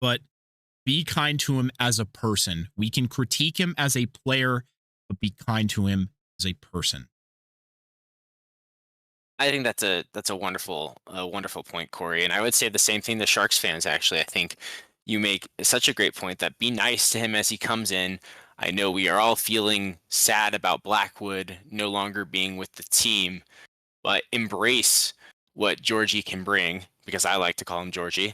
But be kind to him as a person. We can critique him as a player, but be kind to him as a person. I think that's a wonderful point, Corey. And I would say the same thing to Sharks fans, actually. I think you make such a great point that be nice to him as he comes in. I know we are all feeling sad about Blackwood no longer being with the team, but embrace what Georgie can bring, because I like to call him Georgie.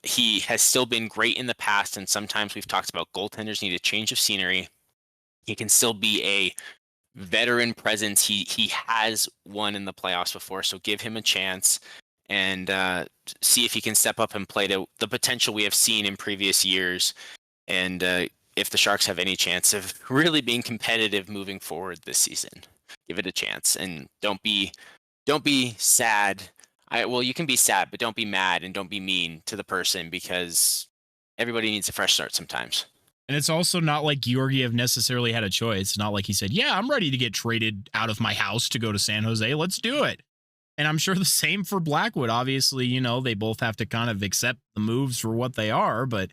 He has still been great in the past, and sometimes we've talked about goaltenders need a change of scenery. He can still be a veteran presence. He has won in the playoffs before, so give him a chance and see if he can step up and play to the potential we have seen in previous years. And if the Sharks have any chance of really being competitive moving forward this season, give it a chance. And don't be sad. You can be sad, but don't be mad and don't be mean to the person, because everybody needs a fresh start sometimes. And it's also not like Georgiev necessarily had a choice. It's not like he said, yeah, I'm ready to get traded out of my house to go to San Jose. Let's do it. And I'm sure the same for Blackwood. Obviously, they both have to kind of accept the moves for what they are. But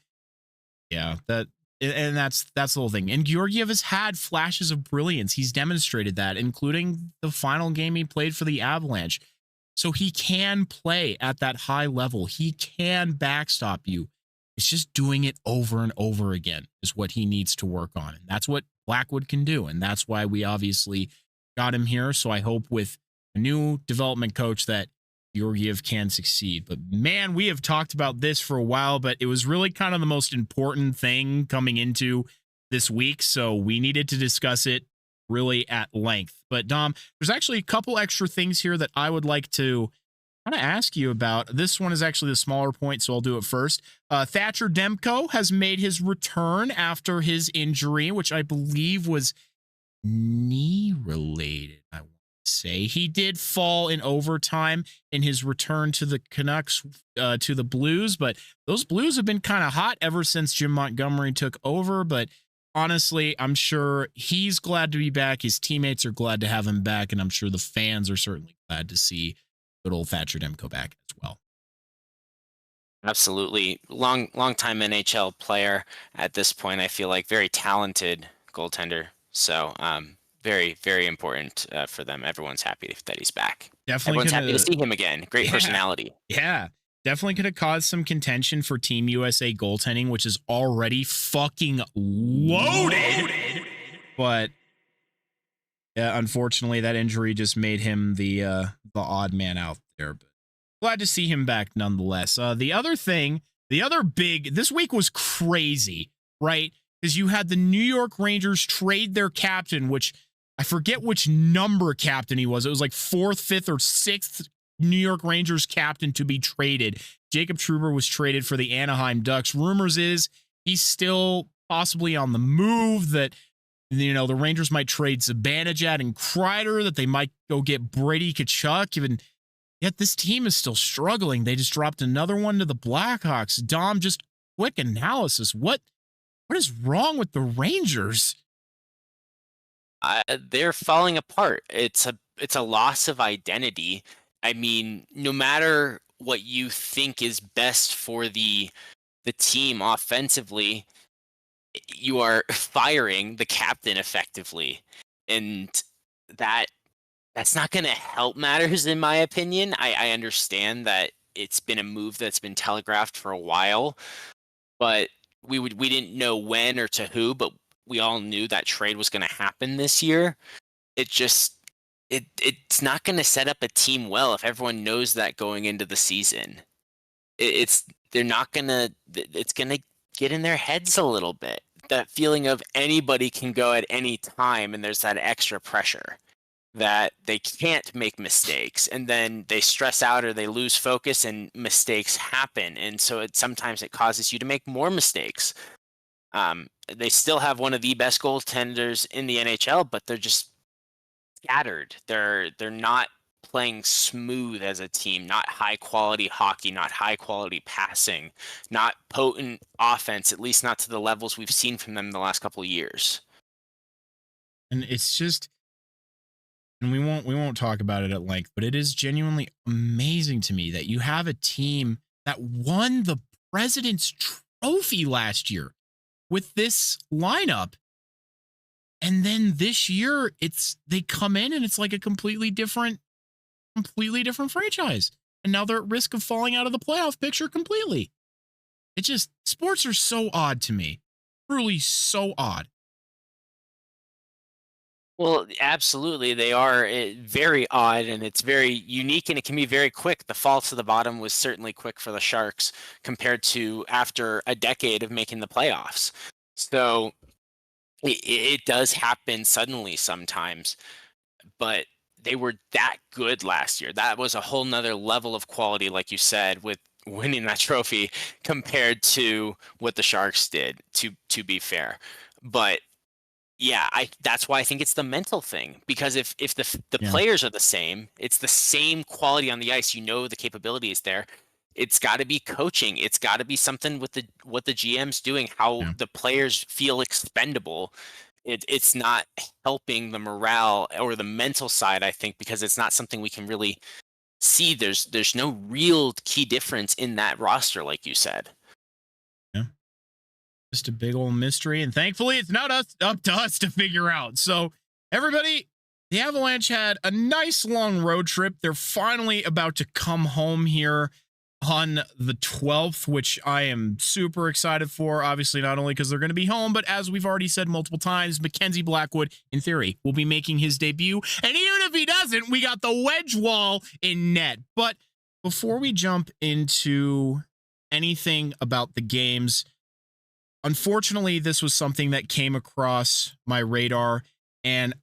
yeah, that's the whole thing. And Georgiev has had flashes of brilliance. He's demonstrated that, including the final game he played for the Avalanche. So he can play at that high level. He can backstop you. It's just doing it over and over again is what he needs to work on. And that's what Blackwood can do. And that's why we obviously got him here. So I hope with a new development coach that Georgiev can succeed. But man, we have talked about this for a while, but it was really kind of the most important thing coming into this week. So we needed to discuss it really at length. But Dom, there's actually a couple extra things here that I would like to kind of ask you about. This one is actually the smaller point, so I'll do it first. Thatcher Demko has made his return after his injury, which I believe was knee related, I want to say. He did fall in overtime in his return to the Canucks, to the Blues, but those Blues have been kind of hot ever since Jim Montgomery took over. But honestly, I'm sure he's glad to be back. His teammates are glad to have him back, and I'm sure the fans are certainly glad to see good old Thatcher Demko back as well. Absolutely. Long time NHL player at this point. I feel like very talented goaltender. So very, very important for them. Everyone's happy that he's back. Definitely Everyone's happy to see him again. Great personality. Yeah. Definitely could have caused some contention for Team USA goaltending, which is already fucking loaded. But yeah, unfortunately, that injury just made him the odd man out there. But glad to see him back nonetheless. The other big, this week was crazy, right? Because you had the New York Rangers trade their captain, which I forget which number captain he was. It was like 4th, 5th, or 6th New York Rangers captain to be traded. Jacob Trouba was traded for the Anaheim Ducks. Rumors is he's still possibly on the move, that, you know, the Rangers might trade Zibanejad and Kreider, that they might go get Brady Tkachuk. Even yet, this team is still struggling. They just dropped another one to the Blackhawks. Dom, just quick analysis. What is wrong with the Rangers? They're falling apart. It's a loss of identity. I mean, no matter what you think is best for the team offensively, you are firing the captain effectively, and that's not going to help matters, in my opinion. I understand that it's been a move that's been telegraphed for a while, but we didn't know when or to who, but we all knew that trade was going to happen this year. It's not going to set up a team well if everyone knows that going into the season. It's going to get in their heads a little bit. That feeling of anybody can go at any time, and there's that extra pressure that they can't make mistakes, and then they stress out or they lose focus and mistakes happen. And so sometimes it causes you to make more mistakes. They still have one of the best goaltenders in the NHL, but they're just scattered. They're not playing smooth as a team, not high quality hockey, not high quality passing, not potent offense, at least not to the levels we've seen from them the last couple of years. And it's just, and we won't talk about it at length, but it is genuinely amazing to me that you have a team that won the President's Trophy last year with this lineup. And then this year they come in and it's like a completely different franchise. And now they're at risk of falling out of the playoff picture completely. It just, sports are so odd to me. Truly so odd. Well, absolutely. They are very odd, and it's very unique, and it can be very quick. The fall to the bottom was certainly quick for the Sharks compared to after a decade of making the playoffs. So it does happen suddenly sometimes, but they were that good last year. That was a whole nother level of quality, like you said, with winning that trophy compared to what the Sharks did, to be fair. But yeah, that's why I think it's the mental thing, because if the players are the same, it's the same quality on the ice, you know, the capability is there. It's got to be coaching. It's got to be something with what the GM's doing, how the players feel expendable. It's not helping the morale or the mental side, I think, because it's not something we can really see. There's no real key difference in that roster, like you said. Yeah. Just a big old mystery, and thankfully it's not up to us to figure out. So everybody, the Avalanche had a nice long road trip. They're finally about to come home here on the 12th, which I am super excited for. Obviously, not only because they're going to be home, but as we've already said multiple times, Mackenzie Blackwood, in theory, will be making his debut. And even if he doesn't, we got the wedge wall in net. But before we jump into anything about the games, unfortunately, this was something that came across my radar, and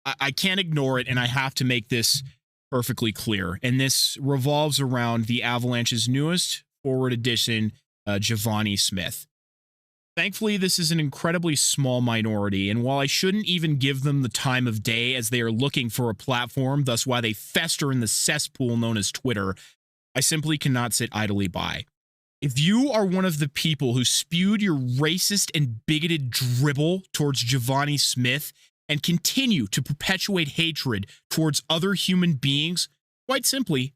I can't ignore it, and I have to make this perfectly clear. And this revolves around the Avalanche's newest forward addition, Giovanni Smith. Thankfully, this is an incredibly small minority, and while I shouldn't even give them the time of day as they are looking for a platform, thus why they fester in the cesspool known as Twitter, I simply cannot sit idly by. If you are one of the people who spewed your racist and bigoted dribble towards Giovanni Smith and continue to perpetuate hatred towards other human beings, quite simply,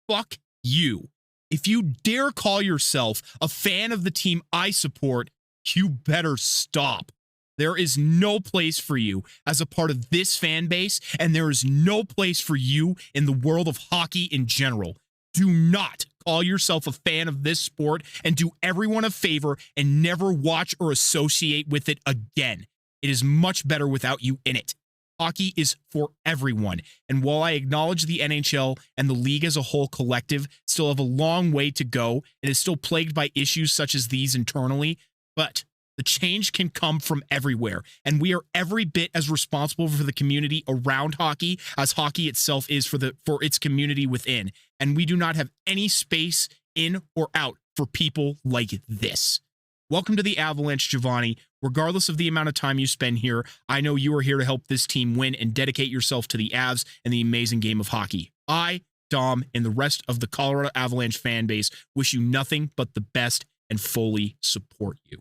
fuck you. If you dare call yourself a fan of the team I support, you better stop. There is no place for you as a part of this fan base, and there is no place for you in the world of hockey in general. Do not call yourself a fan of this sport and do everyone a favor and never watch or associate with it again. It is much better without you in it. Hockey is for everyone, and while I acknowledge the NHL and the league as a whole collective still have a long way to go and is still plagued by issues such as these internally, but the change can come from everywhere, and we are every bit as responsible for the community around hockey as hockey itself is for its community within, and we do not have any space in or out for people like this. Welcome to the Avalanche, Giovanni. Regardless of the amount of time you spend here, I know you are here to help this team win and dedicate yourself to the Avs and the amazing game of hockey. I, Dom, and the rest of the Colorado Avalanche fan base wish you nothing but the best and fully support you.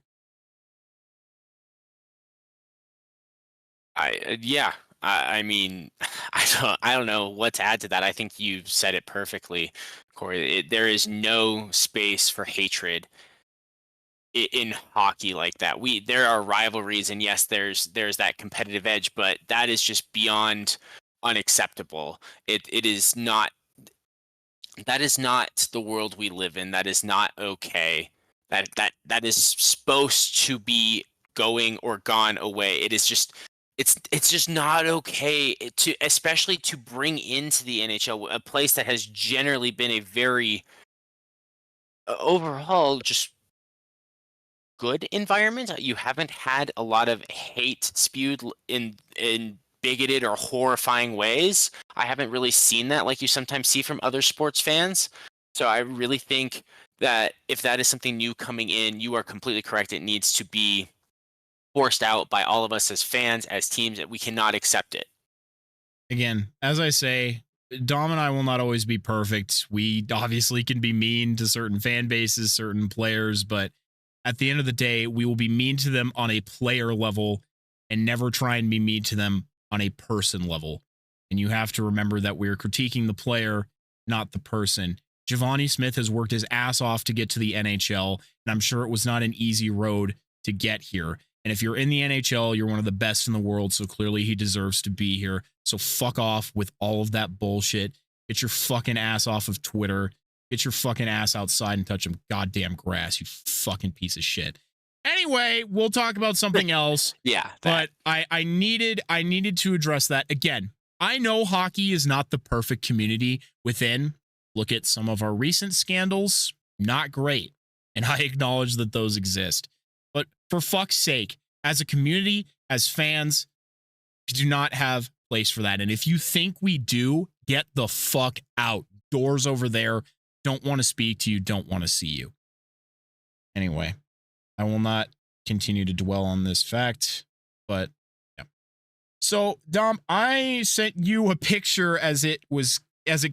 I mean, I don't know what to add to that. I think you've said it perfectly, Corey. There is no space for hatred in hockey like that. There are rivalries, and yes, there's that competitive edge, but that is just beyond unacceptable. It is not. That is not the world we live in. That is not okay. That is supposed to be going or gone away. It is just it's just not okay to, especially to bring into the NHL, a place that has generally been a very overall just good environment. You haven't had a lot of hate spewed in bigoted or horrifying ways. I haven't really seen that like you sometimes see from other sports fans. So I really think that if that is something new coming in, you are completely correct. It needs to be forced out by all of us as fans, as teams, that we cannot accept it. Again, as I say, Dom and I will not always be perfect. We obviously can be mean to certain fan bases, certain players, but at the end of the day, we will be mean to them on a player level and never try and be mean to them on a person level. And you have to remember that we're critiquing the player, not the person. Giovanni Smith has worked his ass off to get to the NHL, and I'm sure it was not an easy road to get here. And if you're in the NHL, you're one of the best in the world, so clearly he deserves to be here. So fuck off with all of that bullshit. Get your fucking ass off of Twitter. Get your fucking ass outside and touch some goddamn grass, you fucking piece of shit. Anyway, we'll talk about something else. Yeah. But I needed to address that. Again, I know hockey is not the perfect community within. Look at some of our recent scandals. Not great. And I acknowledge that those exist. But for fuck's sake, as a community, as fans, we do not have place for that. And if you think we do, get the fuck out. Doors over there. Don't want to speak to you. Don't want to see you. Anyway, I will not continue to dwell on this fact, but yeah. So, Dom, I sent you a picture as it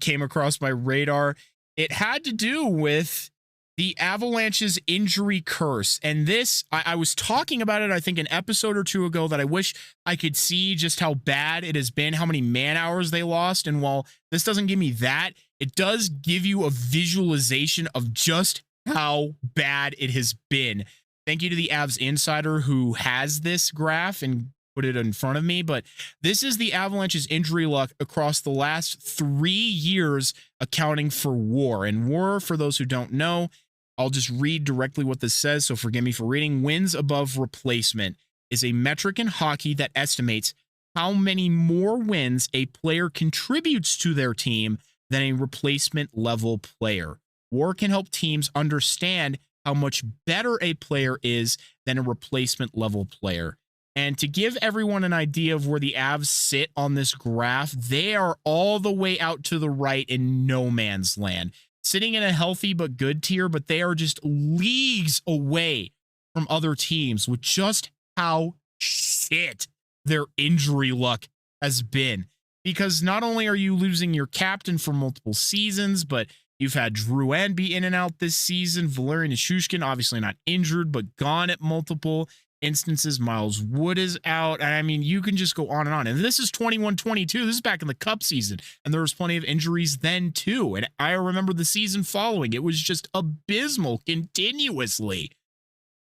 came across my radar. It had to do with the Avalanche's injury curse. And this, I was talking about it, I think, an episode or two ago, that I wish I could see just how bad it has been, how many man hours they lost. And while this doesn't give me that, it does give you a visualization of just how bad it has been. Thank you to the Avs Insider who has this graph and put it in front of me. But this is the Avalanche's injury luck across the last 3 years, accounting for WAR. And WAR, for those who don't know, I'll just read directly what this says, so forgive me for reading. Wins above replacement is a metric in hockey that estimates how many more wins a player contributes to their team than a replacement level player. WAR can help teams understand how much better a player is than a replacement level player. And to give everyone an idea of where the Avs sit on this graph, they are all the way out to the right in no man's land, sitting in a healthy but good tier, but they are just leagues away from other teams with just how shit their injury luck has been. Because not only are you losing your captain for multiple seasons, but you've had Drew be in and out this season. Valerian Nichushkin, obviously not injured, but gone at multiple instances. Miles Wood is out. I mean, you can just go on and on. And this is 21-22. This is back in the Cup season. And there was plenty of injuries then, too. And I remember the season following. It was just abysmal continuously.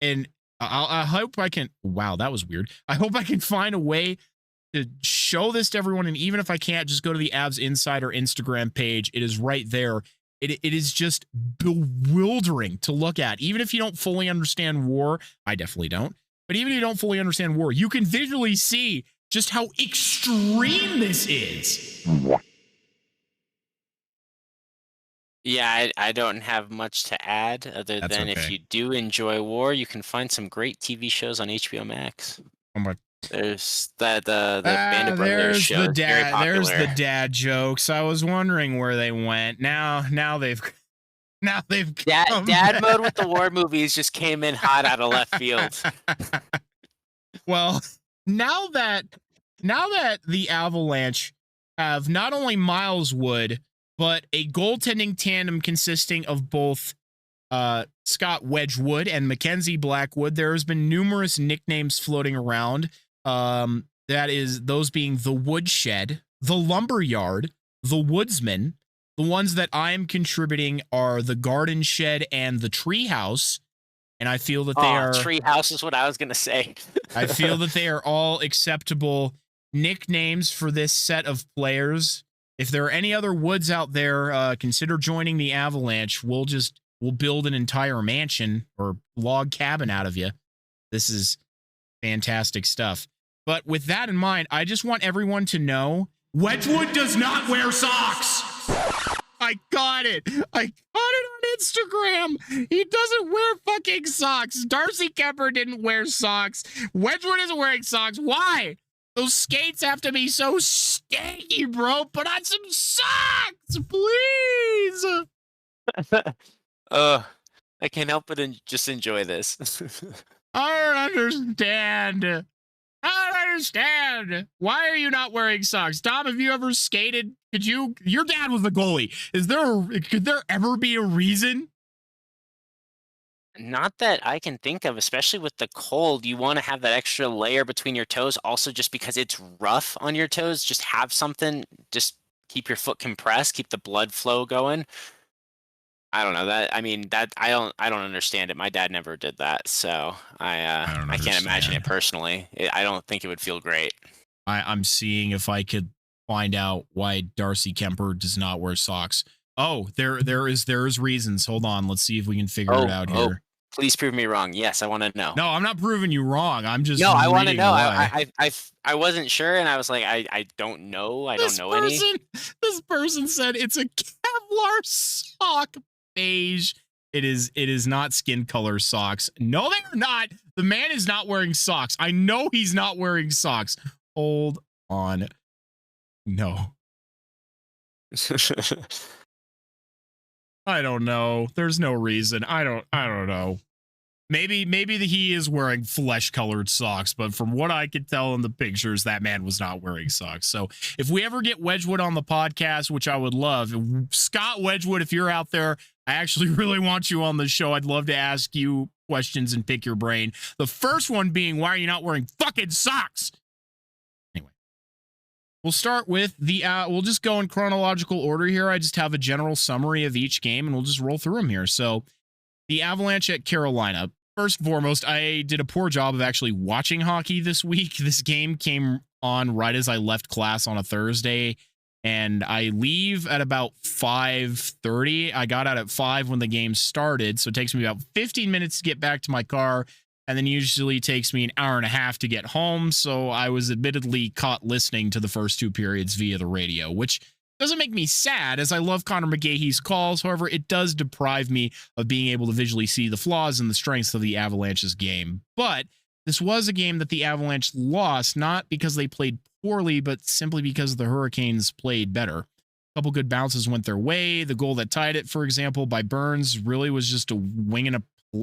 And I hope I can... Wow, that was weird. I hope I can find a way to show this to everyone. And even if I can't, just go to the Avs Insider Instagram page. It is right there. It is just bewildering to look at. Even if you don't fully understand war, I definitely don't. But even if you don't fully understand war, you can visually see just how extreme this is. Yeah, I don't have much to add other That's than okay. if you do enjoy war, you can find some great TV shows on HBO Max. Oh my. There's the Band of Brothers show. There's the dad jokes. I was wondering where they went. Now they've dad mode with the war movies just came in hot out of left field. Well, now that the Avalanche have not only Miles Wood, but a goaltending tandem consisting of both Scott Wedgwood and Mackenzie Blackwood, there has been numerous nicknames floating around. That is those being the Woodshed, the Lumberyard, the Woodsmen. The ones that I'm contributing are the Garden Shed and the Treehouse. And I feel that they are... Treehouse is what I was going to say. I feel that they are all acceptable nicknames for this set of players. If there are any other Woods out there, consider joining the Avalanche. We'll build an entire mansion or log cabin out of you. This is fantastic stuff. But with that in mind, I just want everyone to know Wedgwood does not wear socks. I got it. I got it on Instagram. He doesn't wear fucking socks. Darcy Kemper didn't wear socks. Wedgwood isn't wearing socks. Why? Those skates have to be so stanky, bro. Put on some socks, please. I can't help but just enjoy this. I don't understand. Why are you not wearing socks? Tom, have you ever skated? Your dad was the goalie. Could there ever be a reason? Not that I can think of, especially with the cold. You want to have that extra layer between your toes. Also, just because it's rough on your toes, just have something. Just keep your foot compressed, keep the blood flow going. I don't know that. I mean, that I don't understand it. My dad never did that, so I can't imagine it personally. I don't think it would feel great. I'm seeing if I could find out why Darcy Kemper does not wear socks. Oh, there is reasons. Hold on, let's see if we can figure it out here. Please prove me wrong. Yes, I want to know. No, I'm not proving you wrong. I'm just I want to know. I wasn't sure, and I was like, I don't know. I don't know any. This person said it's a Kevlar sock beige. It is not skin color socks. No, they are not. The man is not wearing socks. I know he's not wearing socks. Hold on. No. I don't know. There's no reason. I don't know. Maybe he is wearing flesh-colored socks, but from what I could tell in the pictures, that man was not wearing socks. So if we ever get Wedgwood on the podcast, which I would love, Scott Wedgwood, if you're out there, I actually really want you on the show. I'd love to ask you questions and pick your brain. The first one being, why are you not wearing fucking socks? Anyway, we'll start with we'll just go in chronological order here. I just have a general summary of each game, and we'll just roll through them here. So the Avalanche at Carolina. First and foremost, I did a poor job of actually watching hockey this week. This game came on right as I left class on a Thursday, and I leave at about 5:30. I got out at 5 when the game started, so it takes me about 15 minutes to get back to my car, and then usually takes me an hour and a half to get home, so I was admittedly caught listening to the first two periods via the radio, which doesn't make me sad, as I love Connor McGahee's calls. However, it does deprive me of being able to visually see the flaws and the strengths of the Avalanche's game. But this was a game that the Avalanche lost, not because they played poorly, but simply because the Hurricanes played better. A couple good bounces went their way. The goal that tied it, for example, by Burns, really was just a wing and a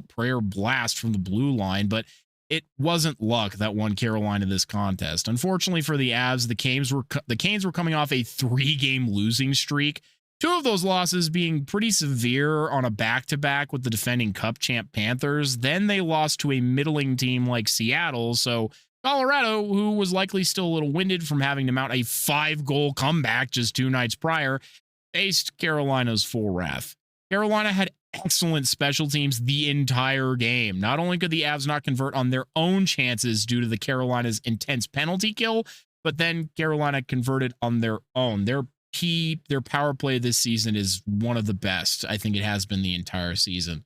prayer blast from the blue line, but it wasn't luck that won Carolina this contest. Unfortunately for the Avs, the Canes were coming off a 3-game losing streak. 2 of those losses being pretty severe on a back-to-back with the defending Cup champ Panthers. Then they lost to a middling team like Seattle. So Colorado, who was likely still a little winded from having to mount a 5-goal comeback just 2 nights prior, faced Carolina's full wrath. Carolina had excellent special teams the entire game. Not only could the Avs not convert on their own chances due to the Carolina's intense penalty kill, but then Carolina converted on their own. Their power play this season is one of the best. I think it has been the entire season.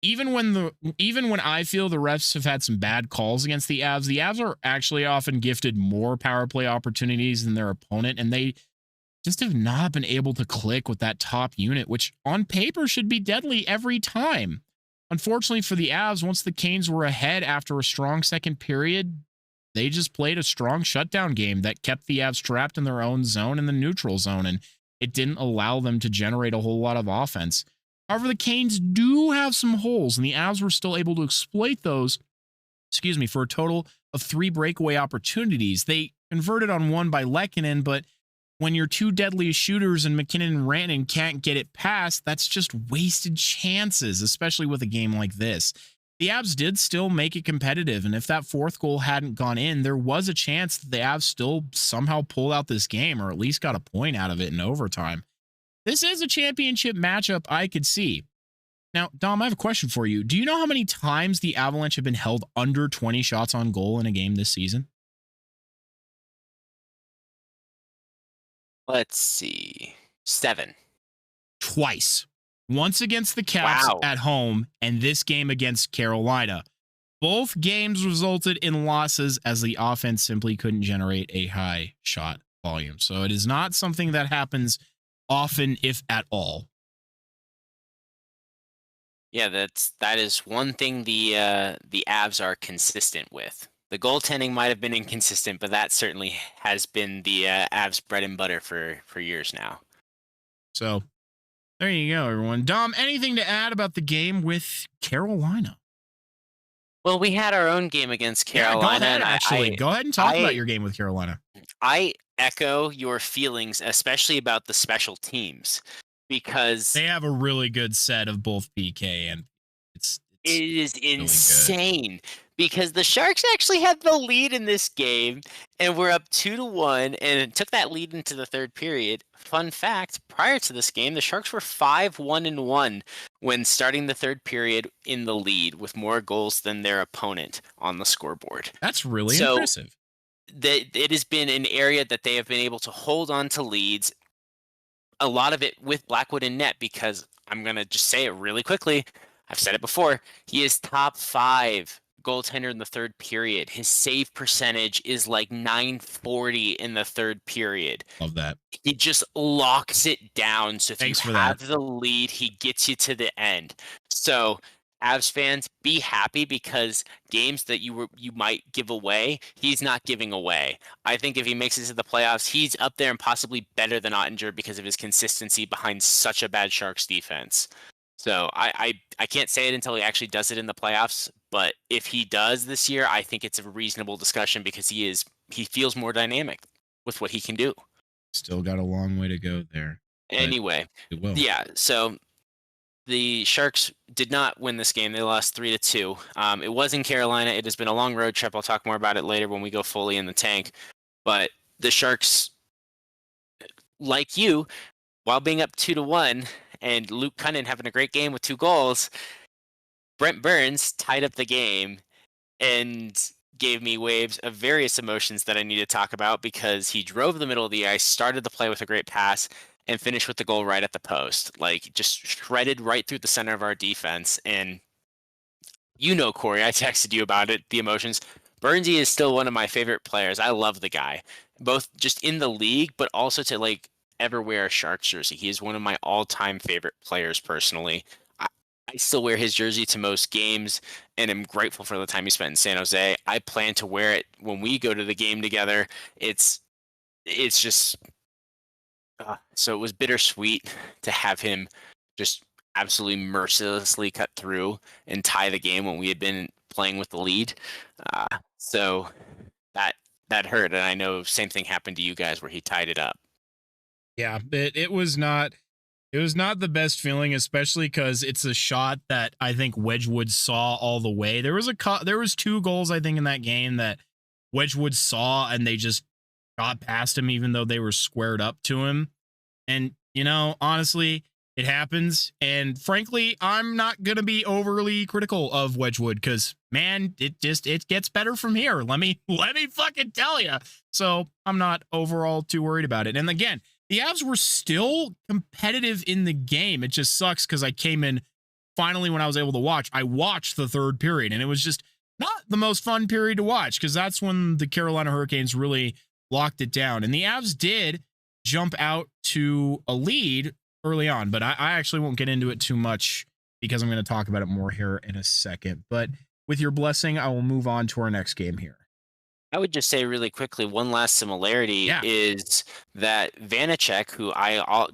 Even when I feel the refs have had some bad calls against the Avs are actually often gifted more power play opportunities than their opponent, and they just have not been able to click with that top unit, which on paper should be deadly every time. Unfortunately for the Avs, once the Canes were ahead after a strong second period, they just played a strong shutdown game that kept the Avs trapped in their own zone in the neutral zone, and it didn't allow them to generate a whole lot of offense. However, the Canes do have some holes, and the Avs were still able to exploit those, for a total of 3 breakaway opportunities. They converted on 1 by Lehkonen, but when your 2 deadliest shooters in McKinnon and Rantanen can't get it past, that's just wasted chances, especially with a game like this. The Avs did still make it competitive, and if that 4th goal hadn't gone in, there was a chance that the Avs still somehow pulled out this game, or at least got a point out of it in overtime. This is a championship matchup I could see. Now, Dom, I have a question for you. Do you know how many times the Avalanche have been held under 20 shots on goal in a game this season? Let's see. 7. Twice. Once against the Caps at home, and this game against Carolina. Both games resulted in losses as the offense simply couldn't generate a high shot volume. So it is not something that happens often, if at all. Yeah, that is one thing the Avs are consistent with. The goaltending might have been inconsistent, but that certainly has been the Avs' bread and butter for years now. So there you go, everyone. Dom, anything to add about the game with Carolina? Well, we had our own game against Carolina. Yeah, go ahead and talk about your game with Carolina. I echo your feelings, especially about the special teams, because they have a really good set of both PK and it is really insane because the Sharks actually had the lead in this game and we're up 2-1 and took that lead into the 3rd period. Fun fact, prior to this game, the Sharks were 5-1-1 when starting the 3rd period in the lead with more goals than their opponent on the scoreboard. That's really impressive. It has been an area that they have been able to hold on to leads, a lot of it with Blackwood in net, because I'm going to just say it really quickly. I've said it before. He is top 5 goaltender in the 3rd period. His save percentage is like .940 in the 3rd period. Love that. He just locks it down. So if you have the lead, he gets you to the end. So Avs fans, be happy because games that you might give away, he's not giving away. I think if he makes it to the playoffs, he's up there and possibly better than Ottinger because of his consistency behind such a bad Sharks defense. So I can't say it until he actually does it in the playoffs, but if he does this year, I think it's a reasonable discussion because he feels more dynamic with what he can do. Still got a long way to go there. Anyway, yeah, so the Sharks did not win this game. They lost 3-2. It was in Carolina. It has been a long road trip. I'll talk more about it later when we go fully in the tank. But the Sharks, like you, while being up 2-1 and Luke Cunnin having a great game with 2 goals, Brent Burns tied up the game and gave me waves of various emotions that I need to talk about because he drove the middle of the ice, started the play with a great pass, and finished with the goal right at the post. Like, just shredded right through the center of our defense. And you know, Corey, I texted you about it, the emotions. Burnsy is still one of my favorite players. I love the guy, both just in the league, but also to, like, ever wear a Sharks jersey. He is one of my all-time favorite players personally. I still wear his jersey to most games and am grateful for the time he spent in San Jose. I plan to wear it when we go to the game together. It's just so it was bittersweet to have him just absolutely mercilessly cut through and tie the game when we had been playing with the lead. So that that hurt, and I know same thing happened to you guys where he tied it up. Yeah, it was not. It was not the best feeling, especially because it's a shot that I think Wedgwood saw all the way. There was 2 goals I think in that game that Wedgwood saw, and they just got past him, even though they were squared up to him. And honestly, it happens. And frankly, I'm not gonna be overly critical of Wedgwood because man, it gets better from here. Let me fucking tell you. So I'm not overall too worried about it. And again, the Avs were still competitive in the game. It just sucks because I came in finally when I was able to watch. I watched the 3rd period, and it was just not the most fun period to watch because that's when the Carolina Hurricanes really locked it down. And the Avs did jump out to a lead early on, but I actually won't get into it too much because I'm going to talk about it more here in a second. But with your blessing, I will move on to our next game here. I would just say really quickly, one last similarity is that Vanacek, who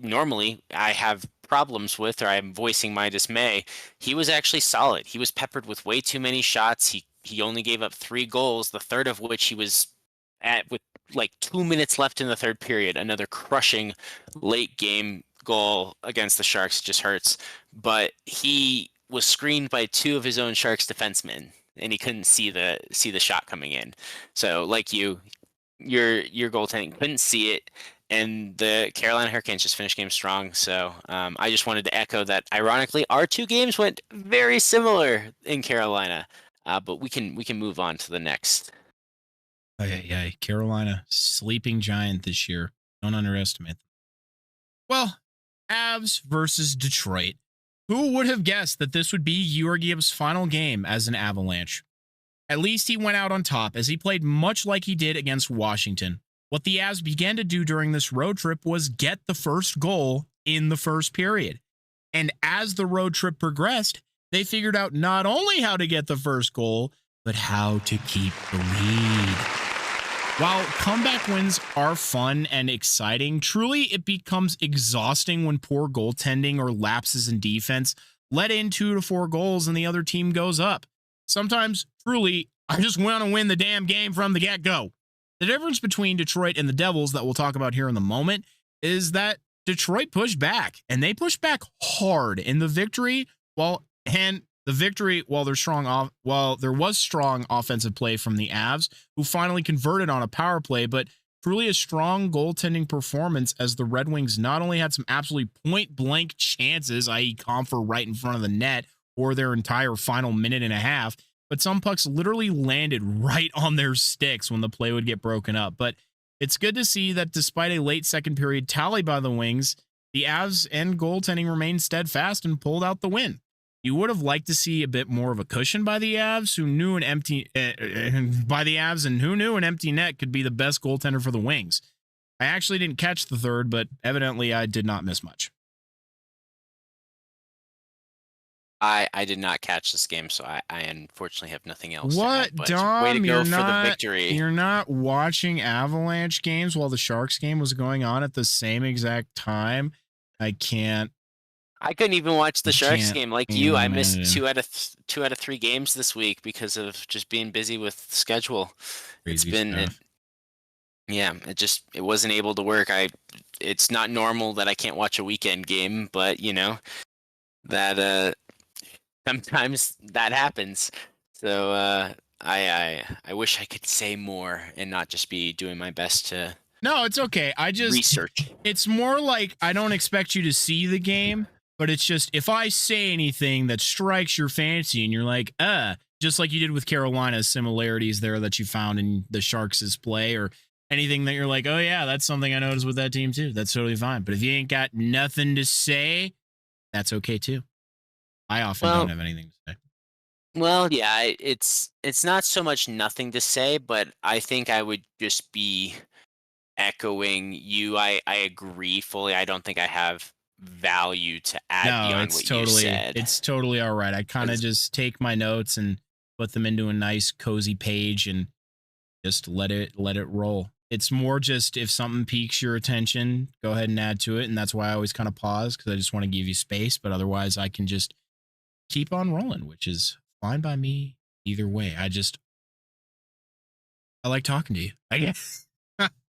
normally I have problems with, or I'm voicing my dismay, he was actually solid. He was peppered with way too many shots. He only gave up 3 goals, the third of which he was at with like 2 minutes left in the 3rd period. Another crushing late game goal against the Sharks. It just hurts. But he was screened by 2 of his own Sharks defensemen, and he couldn't see the shot coming in. So like your goaltending couldn't see it, and the Carolina Hurricanes just finished game strong. So I just wanted to echo that. Ironically, our 2 games went very similar in Carolina, but we can move on to the next. Yeah, Carolina, sleeping giant this year. Don't underestimate them. Well, Avs versus Detroit. Who would have guessed that this would be Georgiev's final game as an Avalanche? At least he went out on top as he played much like he did against Washington. What the Avs began to do during this road trip was get the first goal in the first period. And as the road trip progressed, they figured out not only how to get the first goal, but how to keep the lead. While comeback wins are fun and exciting, truly it becomes exhausting when poor goaltending or lapses in defense let in 2 to 4 goals and the other team goes up. Sometimes, truly, I just want to win the damn game from the get-go. The difference between Detroit and the Devils that we'll talk about here in the moment is that Detroit pushed back, and they pushed back hard in the victory. While there was strong offensive play from the Avs, who finally converted on a power play, but truly a strong goaltending performance as the Red Wings not only had some absolutely point-blank chances, i.e. Comfer right in front of the net, or their entire final minute and a half, but some pucks literally landed right on their sticks when the play would get broken up. But it's good to see that despite a late second period tally by the Wings, the Avs and goaltending remained steadfast and pulled out the win. You would have liked to see a bit more of a cushion by the Avs, who knew an empty net could be the best goaltender for the Wings. I actually didn't catch the third, but evidently I did not miss much. I did not catch this game, so I unfortunately have nothing else. What, to add, Dom? Way to go for the victory. You're not watching Avalanche games while the Sharks game was going on at the same exact time? I can't. I couldn't even watch the Sharks game like you. I missed 2 out of 3 games this week because of just being busy with schedule. Crazy it's been stuff. It wasn't able to work. It's not normal that I can't watch a weekend game, but that sometimes that happens. So I wish I could say more and not just be doing my best to. No, it's okay. Research. It's more like I don't expect you to see the game, but it's just if I say anything that strikes your fancy and you're like, just like you did with Carolina's similarities there that you found in the Sharks' play, or anything that you're like, oh yeah, that's something I noticed with that team too. That's totally fine. But if you ain't got nothing to say, that's okay too. I often don't have anything to say. Well, yeah, it's not so much nothing to say, but I think I would just be echoing you. I agree fully. I don't think I have value to add beyond what you said. It's totally all right. I kind of just take my notes and put them into a nice cozy page and just let it roll. It's more just if something piques your attention, go ahead and add to it. And that's why I always kind of pause, because I just want to give you space. But otherwise, I can just keep on rolling, which is fine by me either way. I like talking to you, I guess.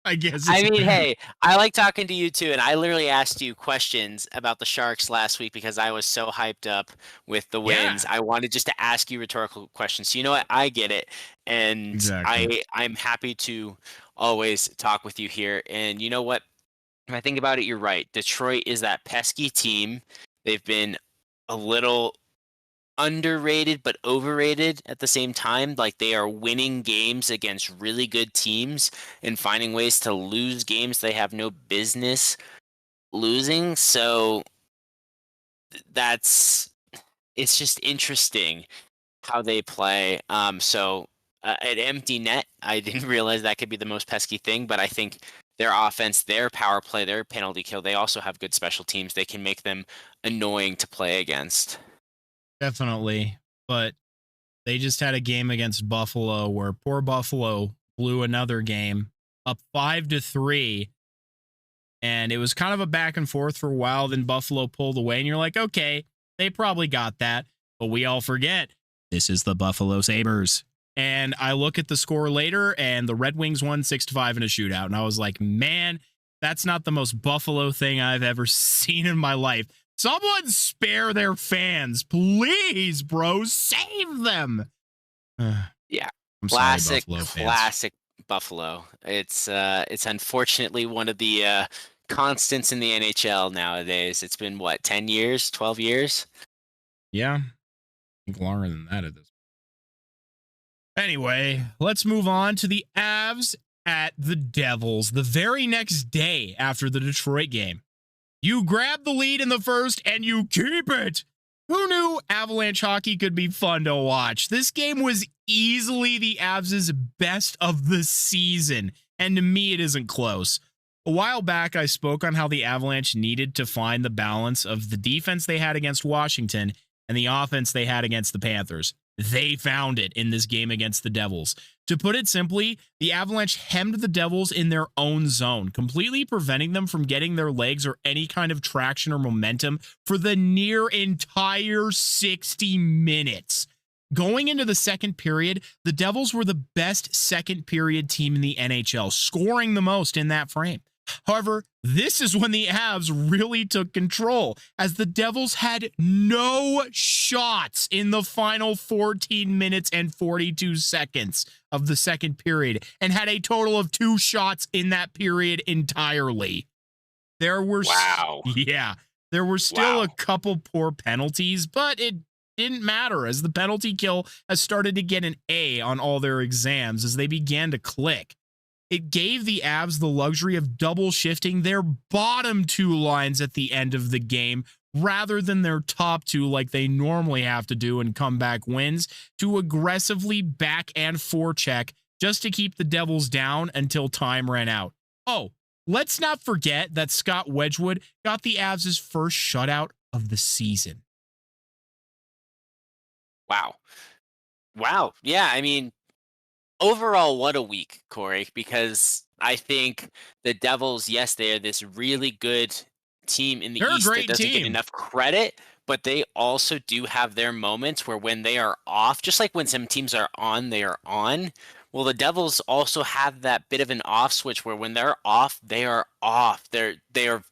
I guess. I mean, hey, I like talking to you too, and I literally asked you questions about the Sharks last week because I was so hyped up with the wins. Yeah. I wanted just to ask you rhetorical questions. So you know what? I get it, and Exactly. I'm happy to always talk with you here. And you know what? If I think about it, you're right. Detroit is that pesky team. They've been a little underrated but overrated at the same time. Like, they are winning games against really good teams and finding ways to lose games they have no business losing. So it's just interesting how they play. At empty net, I didn't realize that could be the most pesky thing, but I think their offense, their power play, their penalty kill, they also have good special teams. They can make them annoying to play against. Definitely. But they just had a game against Buffalo where poor Buffalo blew another game up 5-3. And it was kind of a back and forth for a while. Then Buffalo pulled away, and you're like, okay, they probably got that. But we all forget this is the Buffalo Sabres. And I look at the score later, and the Red Wings won 6-5 in a shootout. And I was like, man, that's not the most Buffalo thing I've ever seen in my life. Someone spare their fans, please, bro. Save them. Yeah, I'm classic, sorry, Buffalo fans. classic Buffalo. It's unfortunately one of the constants in the NHL nowadays. It's been what, 10 years, 12 years? Yeah, I think longer than that at this point. Anyway, let's move on to the Avs at the Devils the very next day after the Detroit game. You grab the lead in the first, and you keep it. Who knew Avalanche hockey could be fun to watch? This game was easily the Avs' best of the season, and to me, it isn't close. A while back, I spoke on how the Avalanche needed to find the balance of the defense they had against Washington and the offense they had against the Panthers. They found it in this game against the Devils. To put it simply, the Avalanche hemmed the Devils in their own zone, completely preventing them from getting their legs or any kind of traction or momentum for the near entire 60 minutes. Going into the second period, the Devils were the best second period team in the NHL, scoring the most in that frame. However, this is when the Avs really took control, as the Devils had no shots in the final 14 minutes and 42 seconds of the second period, and had a total of 2 shots in that period entirely. There were still a couple poor penalties, but it didn't matter, as the penalty kill has started to get an A on all their exams as they began to click. It gave the Avs the luxury of double shifting their bottom 2 lines at the end of the game rather than their top 2 like they normally have to do in comeback wins, to aggressively back and forecheck just to keep the Devils down until time ran out. Oh, let's not forget that Scott Wedgwood got the Avs' first shutout of the season. Wow. Yeah, I mean, overall, what a week, Corey, because I think the Devils, yes, they are this really good team in the East that doesn't get enough credit, but they also do have their moments where when they are off, just like when some teams are on, they are on. Well, the Devils also have that bit of an off switch where when they're off, they are off. They are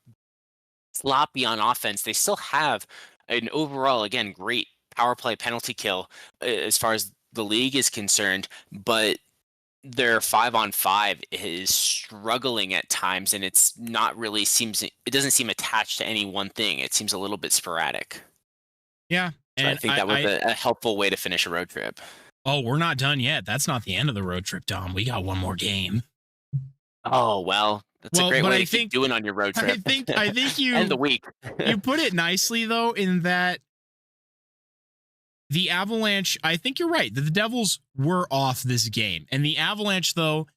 sloppy on offense. They still have an overall, again, great power play penalty kill as far as the league is concerned, but their 5-on-5 is struggling at times, and it doesn't seem attached to any one thing. It seems a little bit sporadic. Yeah. So I think that was a helpful way to finish a road trip. Oh, we're not done yet. That's not the end of the road trip, Dom. We got one more game. Oh, well, that's a great way to keep doing on your road trip. I think you end the week. You put it nicely, though, in that the Avalanche, I think you're right, that the Devils were off this game. And the Avalanche, though,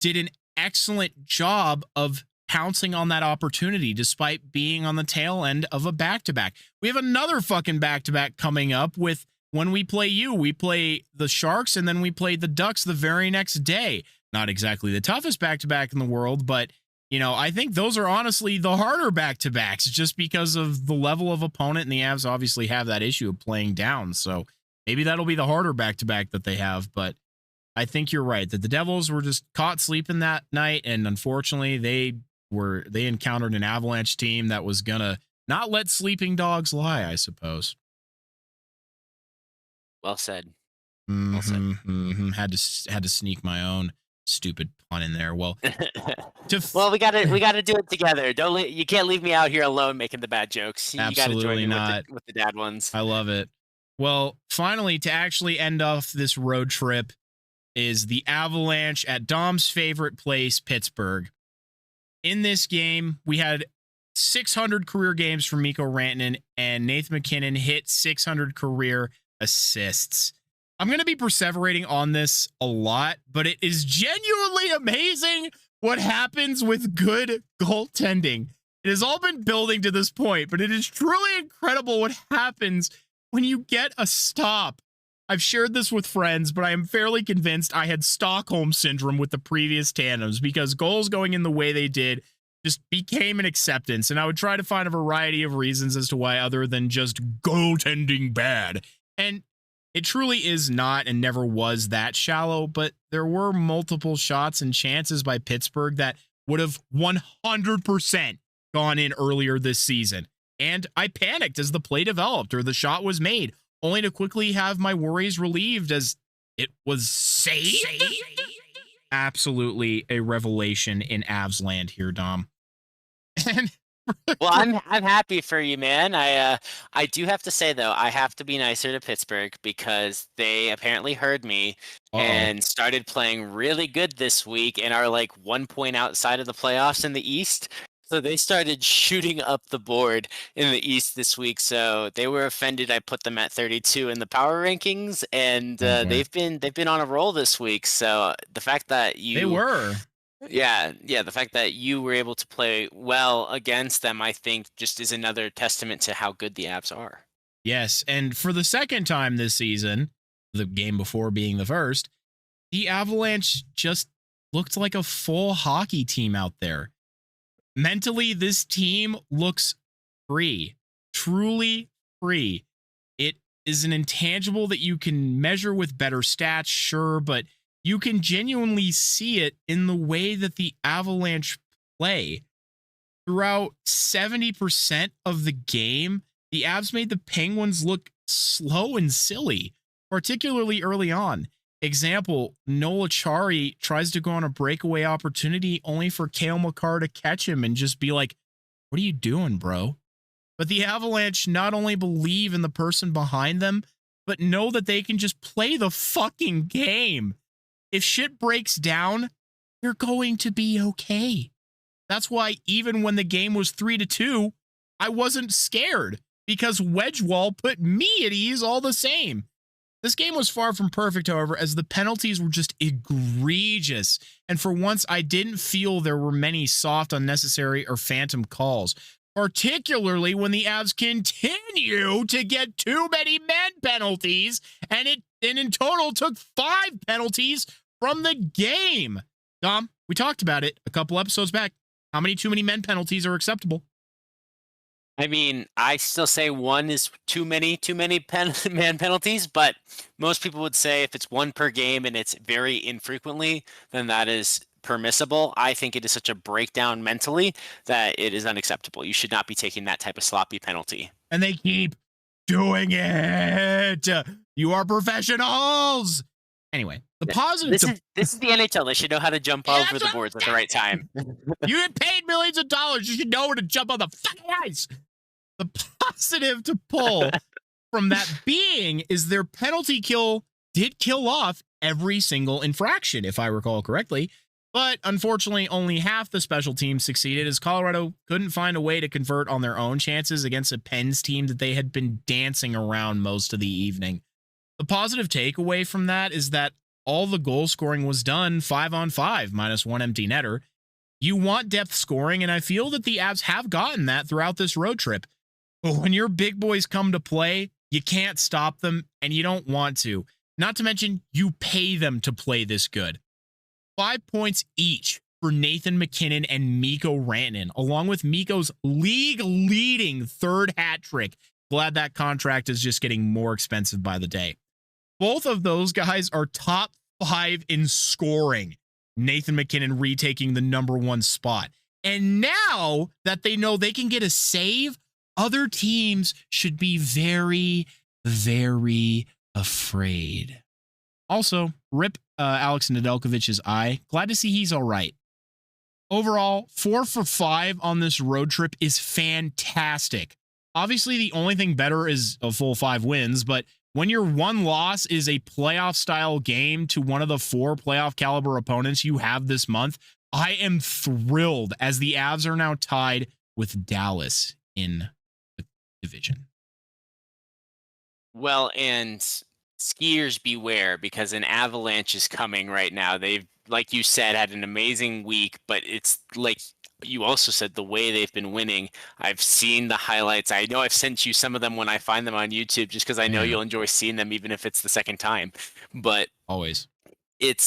did an excellent job of pouncing on that opportunity despite being on the tail end of a back-to-back. We have another fucking back-to-back coming up with when we play you. We play the Sharks, and then we play the Ducks the very next day. not exactly the toughest back-to-back in the world, but I think those are honestly the harder back-to-backs just because of the level of opponent, and the Avs obviously have that issue of playing down. So maybe that'll be the harder back-to-back that they have, but I think you're right that the Devils were just caught sleeping that night, and unfortunately they encountered an Avalanche team that was gonna not let sleeping dogs lie, I suppose. Well said. Well said. Had to sneak my own stupid pun in there. Well, well, we gotta do it together. You can't leave me out here alone making the bad jokes. You gotta join me not. With the dad ones. I love it. Well, finally, to actually end off this road trip is the Avalanche at Dom's favorite place, Pittsburgh. In this game, we had 600 career games from Mikko Rantanen, and Nathan MacKinnon hit 600 career assists. I'm going to be perseverating on this a lot, but it is genuinely amazing what happens with good goaltending. It has all been building to this point, but it is truly incredible what happens when you get a stop. I've shared this with friends, but I am fairly convinced I had Stockholm syndrome with the previous tandems because goals going in the way they did just became an acceptance. And I would try to find a variety of reasons as to why other than just goaltending bad. And it truly is not and never was that shallow, but there were multiple shots and chances by Pittsburgh that would have 100% gone in earlier this season. And I panicked as the play developed or the shot was made, only to quickly have my worries relieved as it was saved. Absolutely a revelation in Avs land here, Dom. And well, I'm happy for you, man. I do have to say though, I have to be nicer to Pittsburgh because they apparently heard me and started playing really good this week and are like 1 point outside of the playoffs in the East. So they started shooting up the board in the East this week. So they were offended I put them at 32 in the power rankings, and they've been on a roll this week. So the fact that they were. Yeah, the fact that you were able to play well against them, I think, just is another testament to how good the Avs are. Yes, and for the second time this season, the game before being the first, the Avalanche just looked like a full hockey team out there. Mentally, this team looks free, truly free. It is an intangible that you can measure with better stats, sure, but you can genuinely see it in the way that the Avalanche play. Throughout 70% of the game, the Avs made the Penguins look slow and silly, particularly early on. Example, Noel Acciari tries to go on a breakaway opportunity only for Cale Makar to catch him and just be like, what are you doing, bro? But the Avalanche not only believe in the person behind them, but know that they can just play the fucking game. If shit breaks down, you're going to be okay. That's why even when the game was 3-2, I wasn't scared because Wedgewall put me at ease all the same. This game was far from perfect, however, as the penalties were just egregious. And for once, I didn't feel there were many soft, unnecessary, or phantom calls, particularly when the Avs continue to get too many man penalties, and in total took 5 penalties from the game. Dom, we talked about it a couple episodes back. How many too many men penalties are acceptable? I mean, I still say 1 is too many man penalties, but most people would say if it's 1 per game and it's very infrequently, then that is permissible. I think it is such a breakdown mentally that it is unacceptable. You should not be taking that type of sloppy penalty. And they keep doing it. You are professionals. Anyway, the positive. This is the NHL. They should know how to jump over the boards at the right time. You get paid millions of dollars. You should know where to jump on the fucking ice. The positive to pull from that being is their penalty kill did kill off every single infraction, if I recall correctly. But unfortunately, only half the special teams succeeded as Colorado couldn't find a way to convert on their own chances against a Pens team that they had been dancing around most of the evening. The positive takeaway from that is that all the goal scoring was done 5-on-5 minus 1 empty netter. You want depth scoring, and I feel that the Avs have gotten that throughout this road trip. But when your big boys come to play, you can't stop them, and you don't want to. Not to mention, you pay them to play this good. 5 points each for Nathan MacKinnon and Mikko Rantanen, along with Mikko's league-leading third hat trick. Glad that contract is just getting more expensive by the day. Both of those guys are top 5 in scoring. Nathan MacKinnon retaking the number 1 spot. And now that they know they can get a save, other teams should be very, very afraid. Also, rip Alex Nedeljkovic's eye. Glad to see he's all right. Overall, 4 for 5 on this road trip is fantastic. Obviously, the only thing better is a full 5 wins, but when your one loss is a playoff-style game to one of the 4 playoff-caliber opponents you have this month, I am thrilled as the Avs are now tied with Dallas in the division. Well, and skiers beware, because an avalanche is coming right now. They've, like you said, had an amazing week, but it's like you also said, the way they've been winning. I've seen the highlights. I know I've sent you some of them when I find them on YouTube, just because I know you'll enjoy seeing them, even if it's the second time. But always, it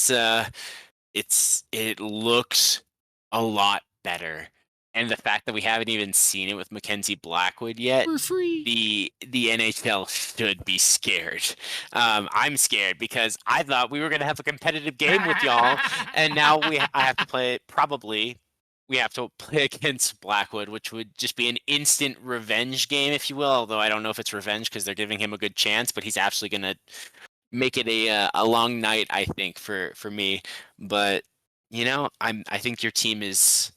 looks a lot better. And the fact that we haven't even seen it with Mackenzie Blackwood yet, for free. The NHL should be scared. I'm scared because I thought we were going to have a competitive game with y'all, and now I have to play. Probably we have to play against Blackwood, which would just be an instant revenge game, if you will. Although I don't know if it's revenge because they're giving him a good chance, but he's absolutely going to make it a long night, I think, for me. But I think your team is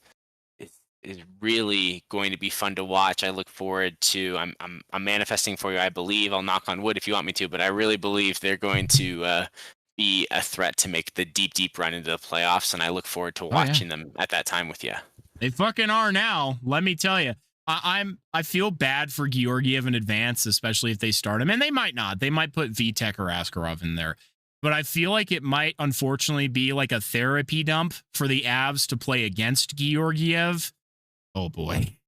really going to be fun to watch. I look forward to. I'm manifesting for you. I believe, I'll knock on wood if you want me to, but I really believe they're going to be a threat to make the deep run into the playoffs, and I look forward to watching them at that time with you. They fucking are now. Let me tell you. I feel bad for Georgiev in advance, especially if they start him, and they might not. They might put Vitek or Askarov in there. But I feel like it might, unfortunately, be like a therapy dump for the Avs to play against Georgiev. Oh, boy.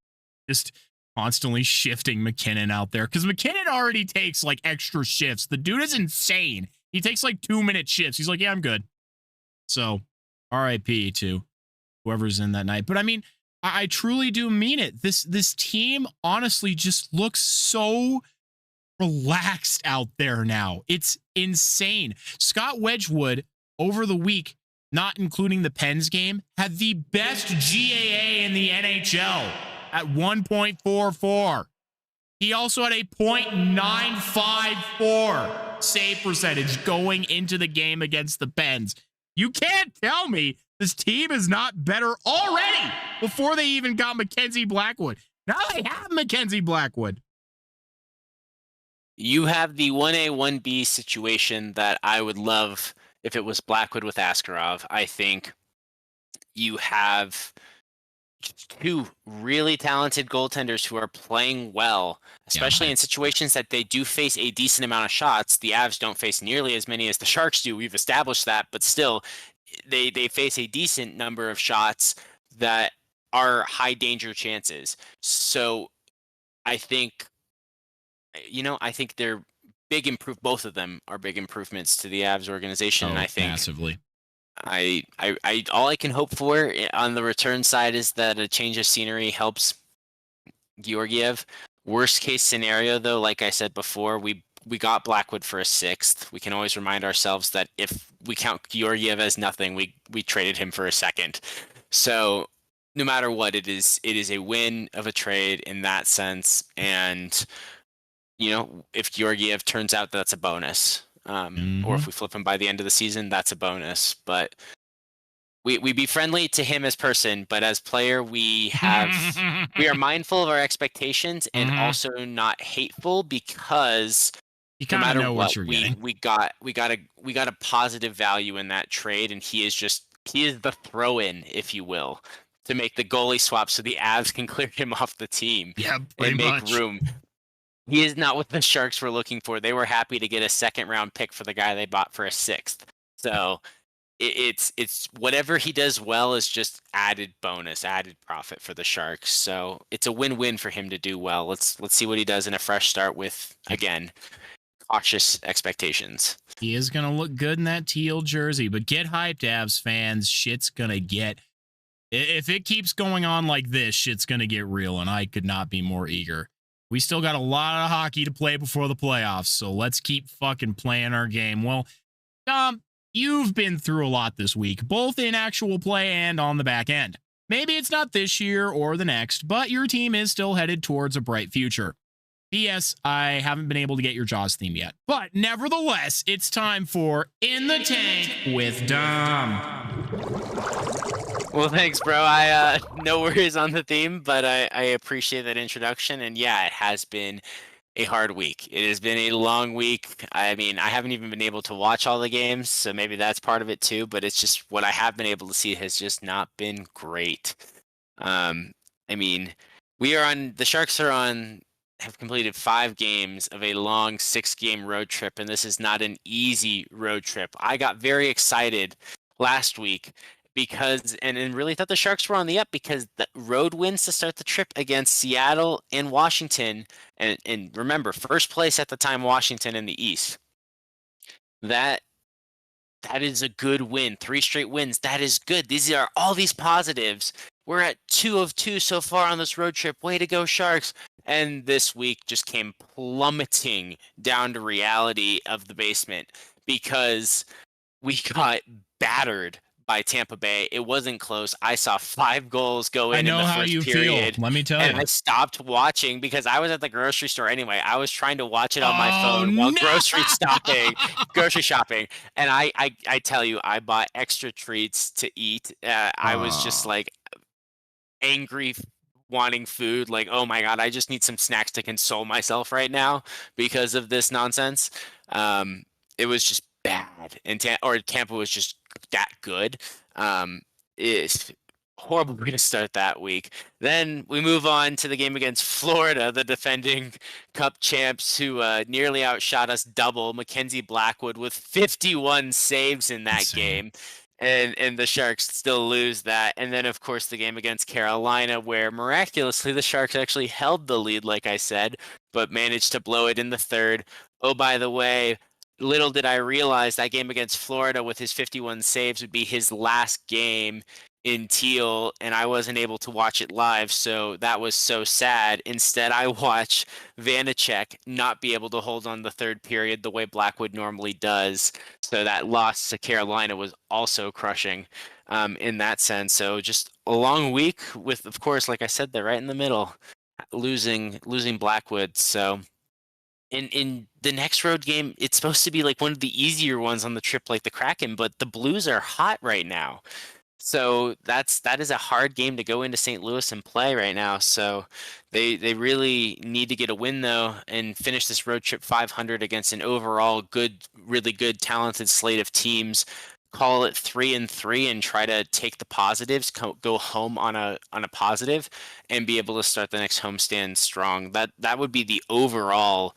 Just constantly shifting MacKinnon out there. Because MacKinnon already takes, like, extra shifts. The dude is insane. He takes, like, 2-minute shifts. He's like, yeah, I'm good. So, RIP to whoever's in that night. But, I mean, I truly do mean it. This team, honestly, just looks so relaxed out there now. It's insane. Scott Wedgwood, over the week, not including the Pens game, had the best GAA in the NHL at 1.44. He also had a .954 save percentage going into the game against the Pens. You can't tell me this team is not better already before they even got Mackenzie Blackwood. Now they have Mackenzie Blackwood. You have the 1A, 1B situation that I would love if it was Blackwood with Askarov. I think you have 2 really talented goaltenders who are playing well, especially in situations that they do face a decent amount of shots. The Avs don't face nearly as many as the Sharks do. We've established that, but still, they face a decent number of shots that are high danger chances. So I think, they're both of them are big improvements to the Avs organization. And I think massively. I all I can hope for on the return side is that a change of scenery helps Georgiev. Worst case scenario, though, like I said before, we got Blackwood for a 6th. We can always remind ourselves that if we count Georgiev as nothing, we traded him for a 2nd. So no matter what, it is a win of a trade in that sense. And if Georgiev turns out, that's a bonus. Or if we flip him by the end of the season, that's a bonus. But we be friendly to him as person, but as player, we are mindful of our expectations and also not hateful, because no matter what, we got a positive value in that trade, and he is the throw-in, if you will, to make the goalie swap so the Avs can clear him off the team and make room. He is not what the Sharks were looking for. They were happy to get a 2nd-round pick for the guy they bought for a 6th. So it's whatever he does well is just added bonus, added profit for the Sharks. So it's a win-win for him to do well. Let's see what he does in a fresh start with, again, cautious expectations. He is going to look good in that teal jersey, but get hyped, Avs fans. Shit's going to get, if it keeps going on like this, shit's going to get real, and I could not be more eager. We still got a lot of hockey to play before the playoffs, so let's keep fucking playing our game. Well, you've been through a lot this week, both in actual play and on the back end. Maybe it's not this year or the next, but your team is still headed towards a bright future. P.S. I haven't been able to get your Jaws theme yet. But nevertheless, it's time for In the Tank with Dom. Well, thanks, bro. I no worries on the theme, but I appreciate that introduction. And yeah, it has been a hard week. It has been a long week. I mean, I haven't even been able to watch all the games, so maybe that's part of it too. But it's just what I have been able to see has just not been great. I mean, the Sharks have completed 5 games of a long 6-game road trip, and this is not an easy road trip. I got very excited last week because and really thought the Sharks were on the up because the road wins to start the trip against Seattle and Washington, and remember, first place at the time, Washington in the East. That is a good win. 3 straight wins. That is good. These are all these positives. We're at 2 of 2 so far on this road trip. Way to go, Sharks. And this week just came plummeting down to reality of the basement because we got battered by Tampa Bay. It wasn't close. I saw 5 goals go in the first period. I know how you feel. Let me tell you. And I stopped watching because I was at the grocery store anyway. I was trying to watch it on my phone while grocery shopping. And I tell you, I bought extra treats to eat. I was just like angry, wanting food, like, oh my god, I just need some snacks to console myself right now because of this nonsense. It was just bad, and Tampa was just that good. It's horrible way to start that week. Then we move on to the game against Florida, the defending Cup champs, who nearly outshot us double. Mackenzie Blackwood with 51 saves in that game. And the Sharks still lose that. And then, of course, the game against Carolina, where miraculously the Sharks actually held the lead, like I said, but managed to blow it in the third. Oh, by the way, little did I realize that game against Florida with his 51 saves would be his last game in teal, and I wasn't able to watch it live, so that was so sad. Instead, I watched Vanacek not be able to hold on the third period the way Blackwood normally does, so that loss to Carolina was also crushing in that sense. So just a long week with, of course, like I said, they're right in the middle, losing Blackwood. So in the next road game, it's supposed to be like one of the easier ones on the trip, like the Kraken, but the Blues are hot right now. So that is a hard game to go into St. Louis and play right now. So they really need to get a win though and finish this road trip 500 against an overall really good, talented slate of teams. Call it 3-3 and try to take the positives, go home on a positive, and be able to start the next homestand strong. That would be the overall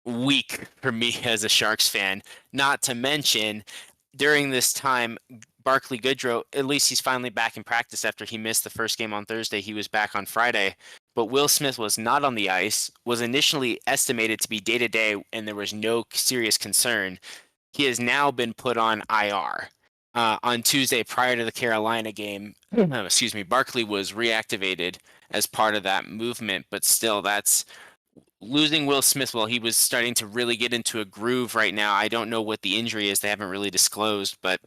week for me as a Sharks fan. Not to mention, during this time, Barclay Goodrow, at least he's finally back in practice after he missed the first game on Thursday. He was back on Friday. But Will Smith was not on the ice, was initially estimated to be day-to-day, and there was no serious concern. He has now been put on IR. On Tuesday, prior to the Carolina game, Barclay was reactivated as part of that movement, but still, that's losing Will Smith while he was starting to really get into a groove right now. I don't know what the injury is. They haven't really disclosed, but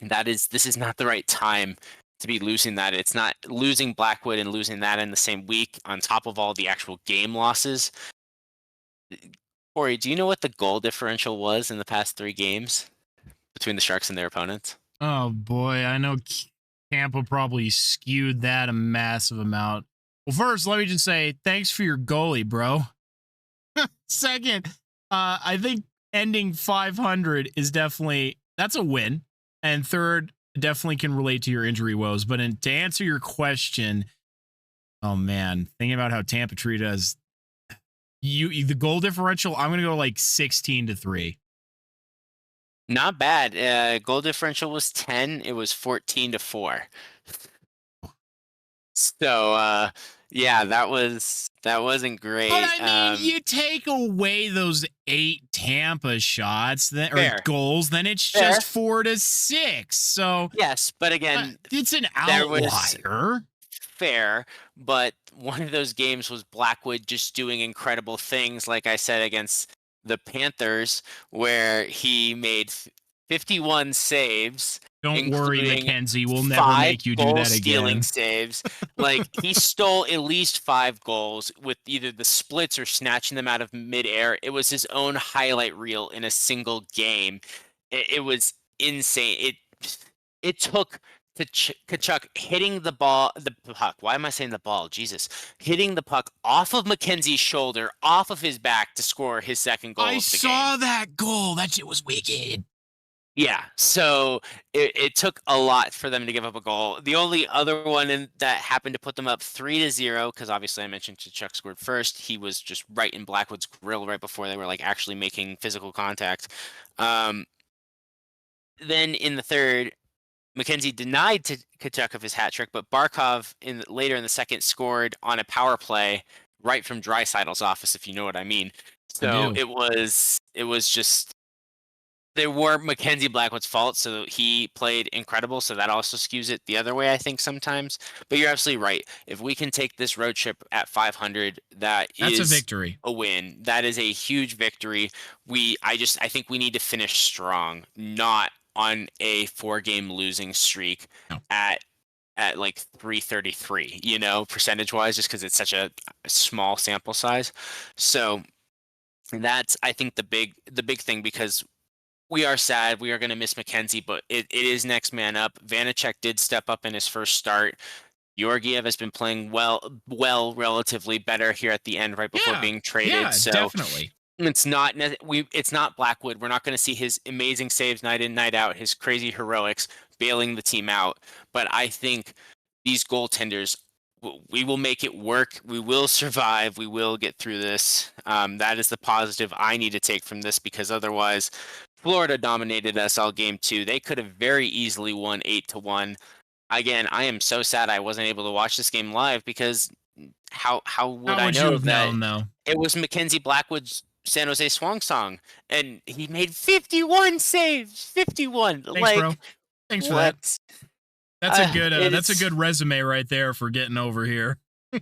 this is not the right time to be losing that. It's not losing Blackwood and losing that in the same week on top of all the actual game losses. Cory, do you know what the goal differential was in the past 3 games between the Sharks and their opponents? Oh boy, I know Tampa probably skewed that a massive amount. Well, first, let me just say thanks for your goalie, bro. Second, I think ending 500 is that's a win. And third, definitely can relate to your injury woes. But to answer your question, oh man, thinking about how Tampa treated us, the goal differential, I'm gonna go like 16-3. Not bad. Goal differential was 10. It was 14-4. So Yeah, that wasn't great. But I mean, you take away those 8 Tampa shots or Fair. goals, then it's Fair. just 4-6. So Yes, but again, it's an there was outlier. fair, but one of those games was Blackwood just doing incredible things, like I said, against the Panthers, where he made 51 saves, Don't worry, including Mackenzie. We'll never 5 make you do that goal-stealing again. saves. Like, he stole at least 5 goals with either the splits or snatching them out of midair. It was his own highlight reel in a single game. It was insane. It took Kachuk hitting the puck. Why am I saying the ball? Jesus. Hitting the puck off of Mackenzie's shoulder, off of his back to score his second goal I of the saw game. that goal. That shit was wicked. Yeah, so it took a lot for them to give up a goal. The only other one that happened to put them up 3-0, because obviously I mentioned Kachuk scored first. He was just right in Blackwood's grill right before they were like actually making physical contact. Then in the third, Mackenzie denied to Kachuk of his hat trick, but Barkov later in the second scored on a power play right from Draisaitl's office, if you know what I mean. So it was just they were Mackenzie Blackwood's fault, so he played incredible. So that also skews it the other way, I think sometimes. But you're absolutely right. If we can take this road trip at 500, that's a victory, a win. That is a huge victory. I think we need to finish strong, not on a 4-game losing streak at like 333, percentage wise, just because it's such a small sample size. So that's, I think, the big thing, because we are sad. We are going to miss Mackenzie, but it is next man up. Vanacek did step up in his first start. Georgiev has been playing well, relatively better here at the end, right before being traded. Yeah, so definitely. It's not Blackwood. We're not going to see his amazing saves night in, night out, his crazy heroics bailing the team out. But I think these goaltenders, we will make it work. We will survive. We will get through this. That is the positive I need to take from this, because otherwise, Florida dominated us all game 2. They could have very easily won 8-1. Again, I am so sad I wasn't able to watch this game live, because how would I know that it was Mackenzie Blackwood's San Jose Swang Song, and he made 51 saves. 51. Thanks, bro. Thanks for that. That's a good resume right there for getting over here.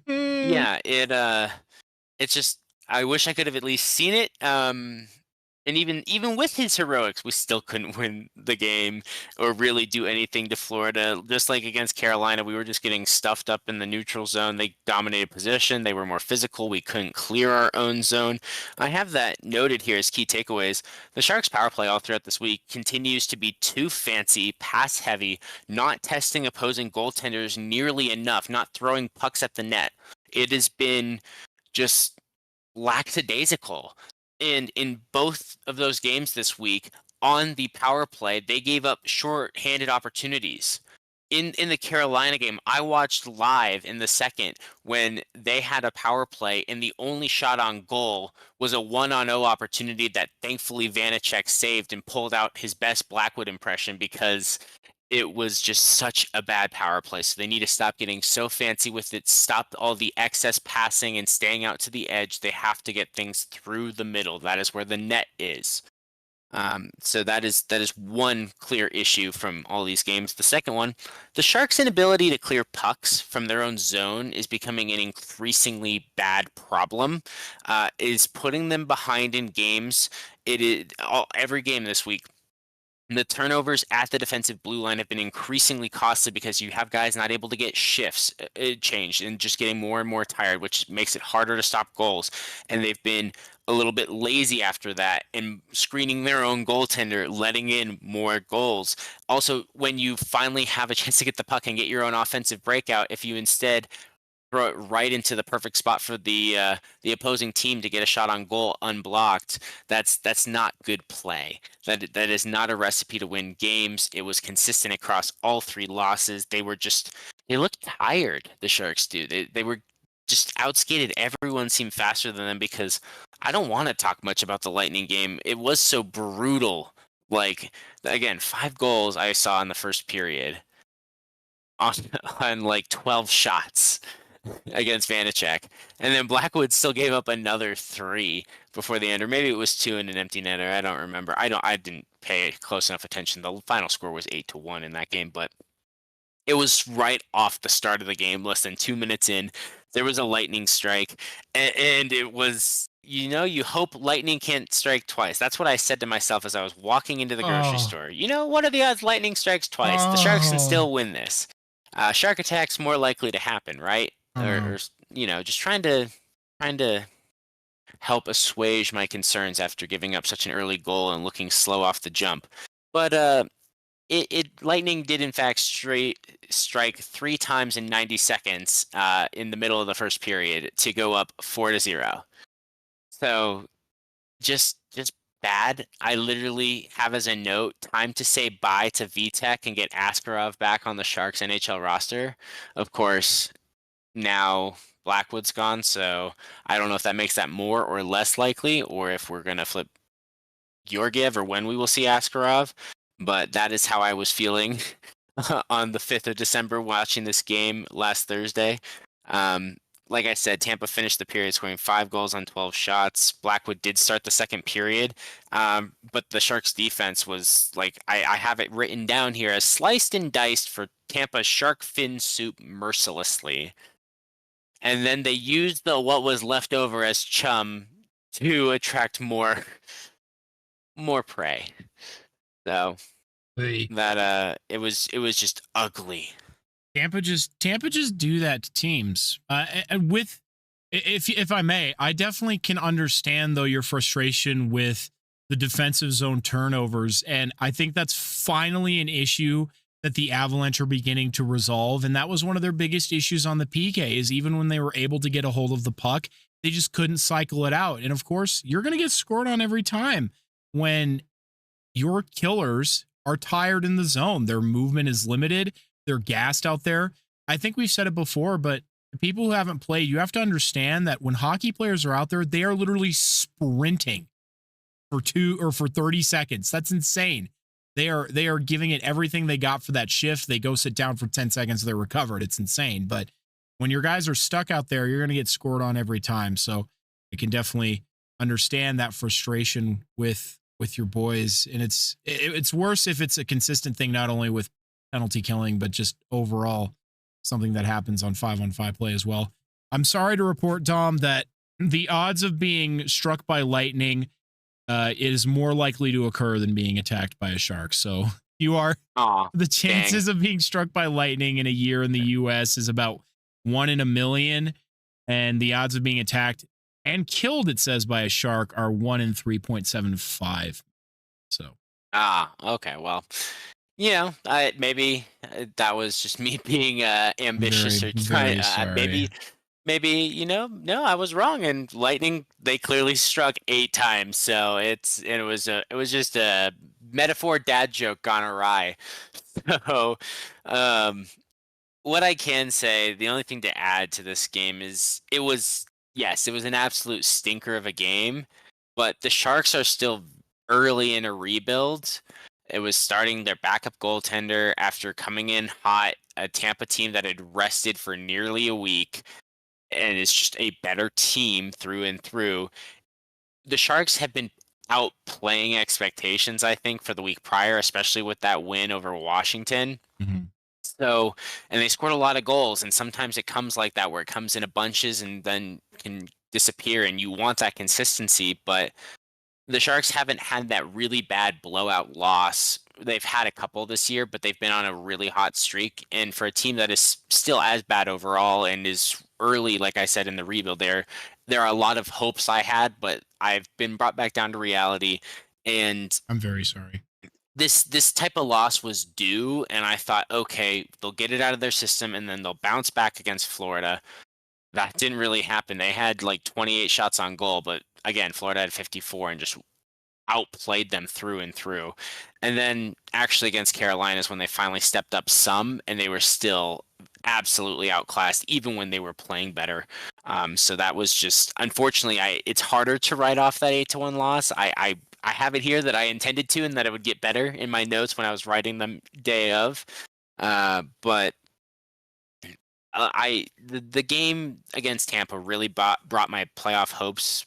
Yeah, it's just, I wish I could have at least seen it. And even with his heroics, we still couldn't win the game or really do anything to Florida. Just like against Carolina, we were just getting stuffed up in the neutral zone. They dominated possession. They were more physical. We couldn't clear our own zone. I have that noted here as key takeaways. The Sharks' power play all throughout this week continues to be too fancy, pass heavy, not testing opposing goaltenders nearly enough, not throwing pucks at the net. It has been just lackadaisical. And in both of those games this week, on the power play, they gave up short-handed opportunities. In the Carolina game, I watched live in the second when they had a power play, and the only shot on goal was a 1-on-0 opportunity that thankfully Vanacek saved and pulled out his best Blackwood impression, because it was just such a bad power play. So they need to stop getting so fancy with it, stop all the excess passing and staying out to the edge. They have to get things through the middle. That is where the net is. So that is one clear issue from all these games. The second one, the Sharks' inability to clear pucks from their own zone is becoming an increasingly bad problem. Is putting them behind in games. It is every game this week. The turnovers at the defensive blue line have been increasingly costly, because you have guys not able to get shifts changed and just getting more and more tired, which makes it harder to stop goals. And they've been a little bit lazy after that and screening their own goaltender, letting in more goals. Also, when you finally have a chance to get the puck and get your own offensive breakout, if you instead throw it right into the perfect spot for the opposing team to get a shot on goal unblocked, that's not good play. That is not a recipe to win games. It was consistent across all 3 losses. They looked tired, the Sharks do. They were just outskated. Everyone seemed faster than them, because I don't want to talk much about the Lightning game. It was so brutal. Like, again, 5 goals I saw in the first period on like 12 shots. against Vanacek. And then Blackwood still gave up another 3 before the end, or maybe it was 2 in an empty netter. I don't remember. I didn't pay close enough attention. The final score was 8-1 in that game, but it was right off the start of the game, less than 2 minutes in. There was a lightning strike, and it was, you hope lightning can't strike twice. That's what I said to myself as I was walking into the grocery store. What are the odds lightning strikes twice? The Sharks can still win this. Shark attack's more likely to happen, right? Or just trying to help assuage my concerns after giving up such an early goal and looking slow off the jump. But lightning did in fact strike 3 times in 90 seconds in the middle of the first period to go up 4-0. So just bad. I literally have as a note time to say bye to VTech and get Askarov back on the Sharks NHL roster. Of course, now Blackwood's gone, so I don't know if that makes that more or less likely, or if we're gonna flip Georgiev, or when we will see Askarov. But that is how I was feeling on the 5th of December watching this game last Thursday. Like I said, Tampa finished the period scoring 5 goals on 12 shots. Blackwood did start the second period, but the Sharks defense was like, I have it written down here as sliced and diced for Tampa's shark fin soup mercilessly. And then they used what was left over as chum to attract more prey. So that it was just ugly. Tampa just do that to teams. And with, if I may, I definitely can understand though your frustration with the defensive zone turnovers, and I think that's finally an issue that the Avalanche are beginning to resolve. And that was one of their biggest issues on the PK, is even when they were able to get a hold of the puck, they just couldn't cycle it out. And of course, you're going to get scored on every time when your killers are tired in the zone. Their movement is limited. They're gassed out there. I think we've said it before, but the people who haven't played, you have to understand that when hockey players are out there, they are literally sprinting for 30 seconds. That's insane. They are giving it everything they got for that shift. They go sit down for 10 seconds, they're recovered. It's insane. But when your guys are stuck out there, you're going to get scored on every time. So I can definitely understand that frustration with your boys. And it's worse if it's a consistent thing, not only with penalty killing, but just overall something that happens on 5-on-5 play as well. I'm sorry to report, Dom, that the odds of being struck by lightning is more likely to occur than being attacked by a shark. So you are, the chances of being struck by lightning in a year in the US is about 1 in a million. And the odds of being attacked and killed, it says, by a shark are 1 in 3.75. So. Okay. Well, maybe that was just me being ambitious, or trying. Maybe no, I was wrong. And lightning, they clearly struck 8 times. So it was just a metaphor dad joke gone awry. So, what I can say, the only thing to add to this game is it was an absolute stinker of a game, but the Sharks are still early in a rebuild. It was starting their backup goaltender after coming in hot, a Tampa team that had rested for nearly a week, and it's just a better team through and through. The Sharks have been outplaying expectations, I think, for the week prior, especially with that win over Washington. Mm-hmm. So, and they scored a lot of goals, and sometimes it comes like that, where it comes in a bunches and then can disappear, and you want that consistency, but the Sharks haven't had that really bad blowout loss. They've had a couple this year, but they've been on a really hot streak. And for a team that is still as bad overall and is early, like I said, in the rebuild, there are a lot of hopes I had, but I've been brought back down to reality. And I'm very sorry. This type of loss was due, and I thought, okay, they'll get it out of their system, and then they'll bounce back against Florida. That didn't really happen. They had like 28 shots on goal, but again, Florida had 54 and just outplayed them through and through. And then actually against Carolina is when they finally stepped up some, and they were still absolutely outclassed even when they were playing better. So that was just, unfortunately, it's harder to write off that 8-1 loss. I have it here that I intended to, and that it would get better in my notes when I was writing them day of. But The game against Tampa really brought my playoff hopes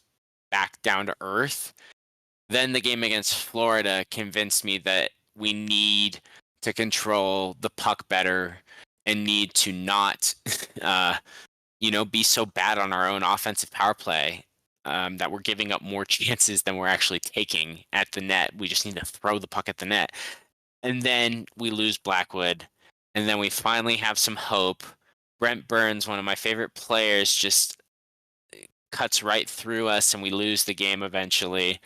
back down to earth. Then the game against Florida convinced me that we need to control the puck better and need to not, be so bad on our own offensive power play that we're giving up more chances than we're actually taking at the net. We just need to throw the puck at the net. And then we lose Blackwood. And then we finally have some hope. Brent Burns, one of my favorite players, just cuts right through us and we lose the game eventually.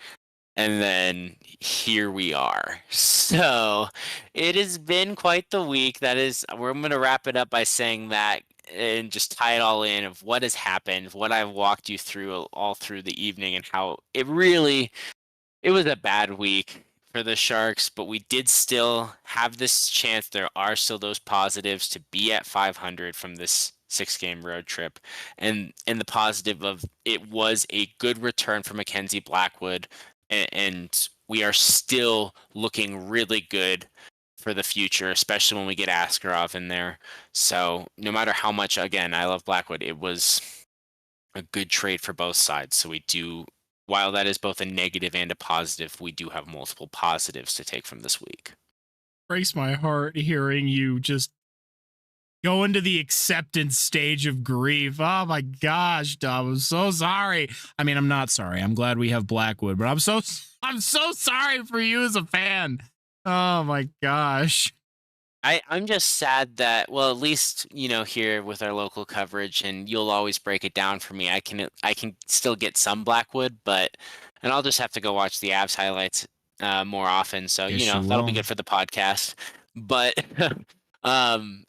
And then here we are. So it has been quite the week. We're going to wrap it up by saying that and just tie it all in of what has happened, what I've walked you through all through the evening, and how it was a bad week for the Sharks, but we did still have this chance. There are still those positives to be at 500 from this 6-game road trip. And the positive of it was a good return for Mackenzie Blackwood. And we are still looking really good for the future, especially when we get Askarov in there. So no matter how much, again, I love Blackwood, it was a good trade for both sides. So while that is both a negative and a positive, we do have multiple positives to take from this week. Breaks my heart hearing you just go into the acceptance stage of grief. Oh my gosh, Dom, I'm so sorry. I mean, I'm not sorry. I'm glad we have Blackwood, but I'm so sorry for you as a fan. Oh my gosh. I'm just sad that, well, at least, here with our local coverage, and you'll always break it down for me. I can still get some Blackwood, and I'll just have to go watch the Avs highlights more often. So, Yes, you that'll be will. good for the podcast. But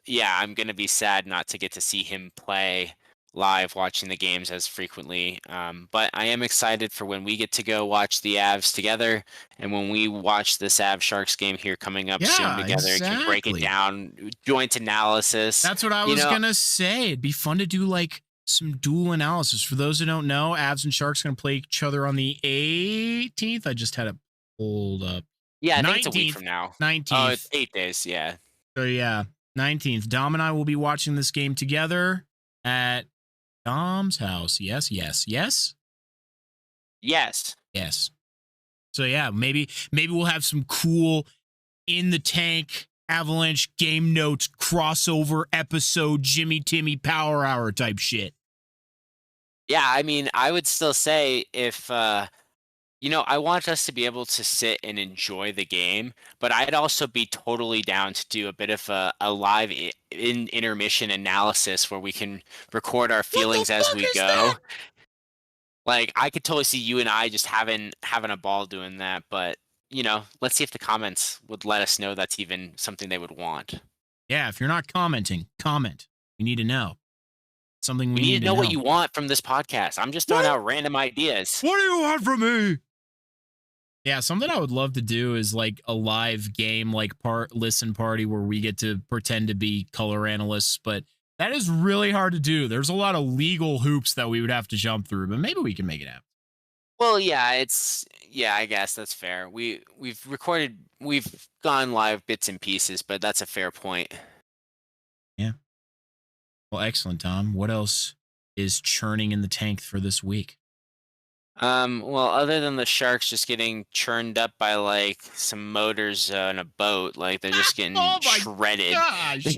yeah, I'm going to be sad not to get to see him play live, watching the games as frequently. But I am excited for when we get to go watch the Avs together, and when we watch this Avs Sharks game here coming up soon together, and can break it down, joint analysis. That's what I was gonna say. It'd be fun to do like some dual analysis. For those who don't know, Avs and Sharks are gonna play each other on the 18th. I just had it pulled up. Yeah, I think it's a week from now. 19th. Oh, it's 8 days. Yeah. So yeah, 19th. Dom and I will be watching this game together at Dom's house. Yes. So yeah, maybe we'll have some cool in the tank Avalanche game notes crossover episode Jimmy Timmy Power Hour type shit. Yeah, I mean, I would still say if I want us to be able to sit and enjoy the game, but I'd also be totally down to do a bit of a live intermission analysis where we can record our feelings as we go. That? Like, I could totally see you and I just having a ball doing that, but let's see if the comments would let us know that's even something they would want. Yeah, if you're not commenting, comment. We need to know. Something we need to know what you want from this podcast. I'm just throwing out random ideas. What do you want from me? Yeah, something I would love to do is like a live game, like listen party where we get to pretend to be color analysts, but that is really hard to do. There's a lot of legal hoops that we would have to jump through, but maybe we can make it happen. Well, yeah, I guess that's fair. We've gone live bits and pieces, but that's a fair point. Yeah. Well, excellent, Tom. What else is churning in the tank for this week? Well, other than the Sharks just getting churned up by like some motors on a boat, like they're just getting shredded. Gosh.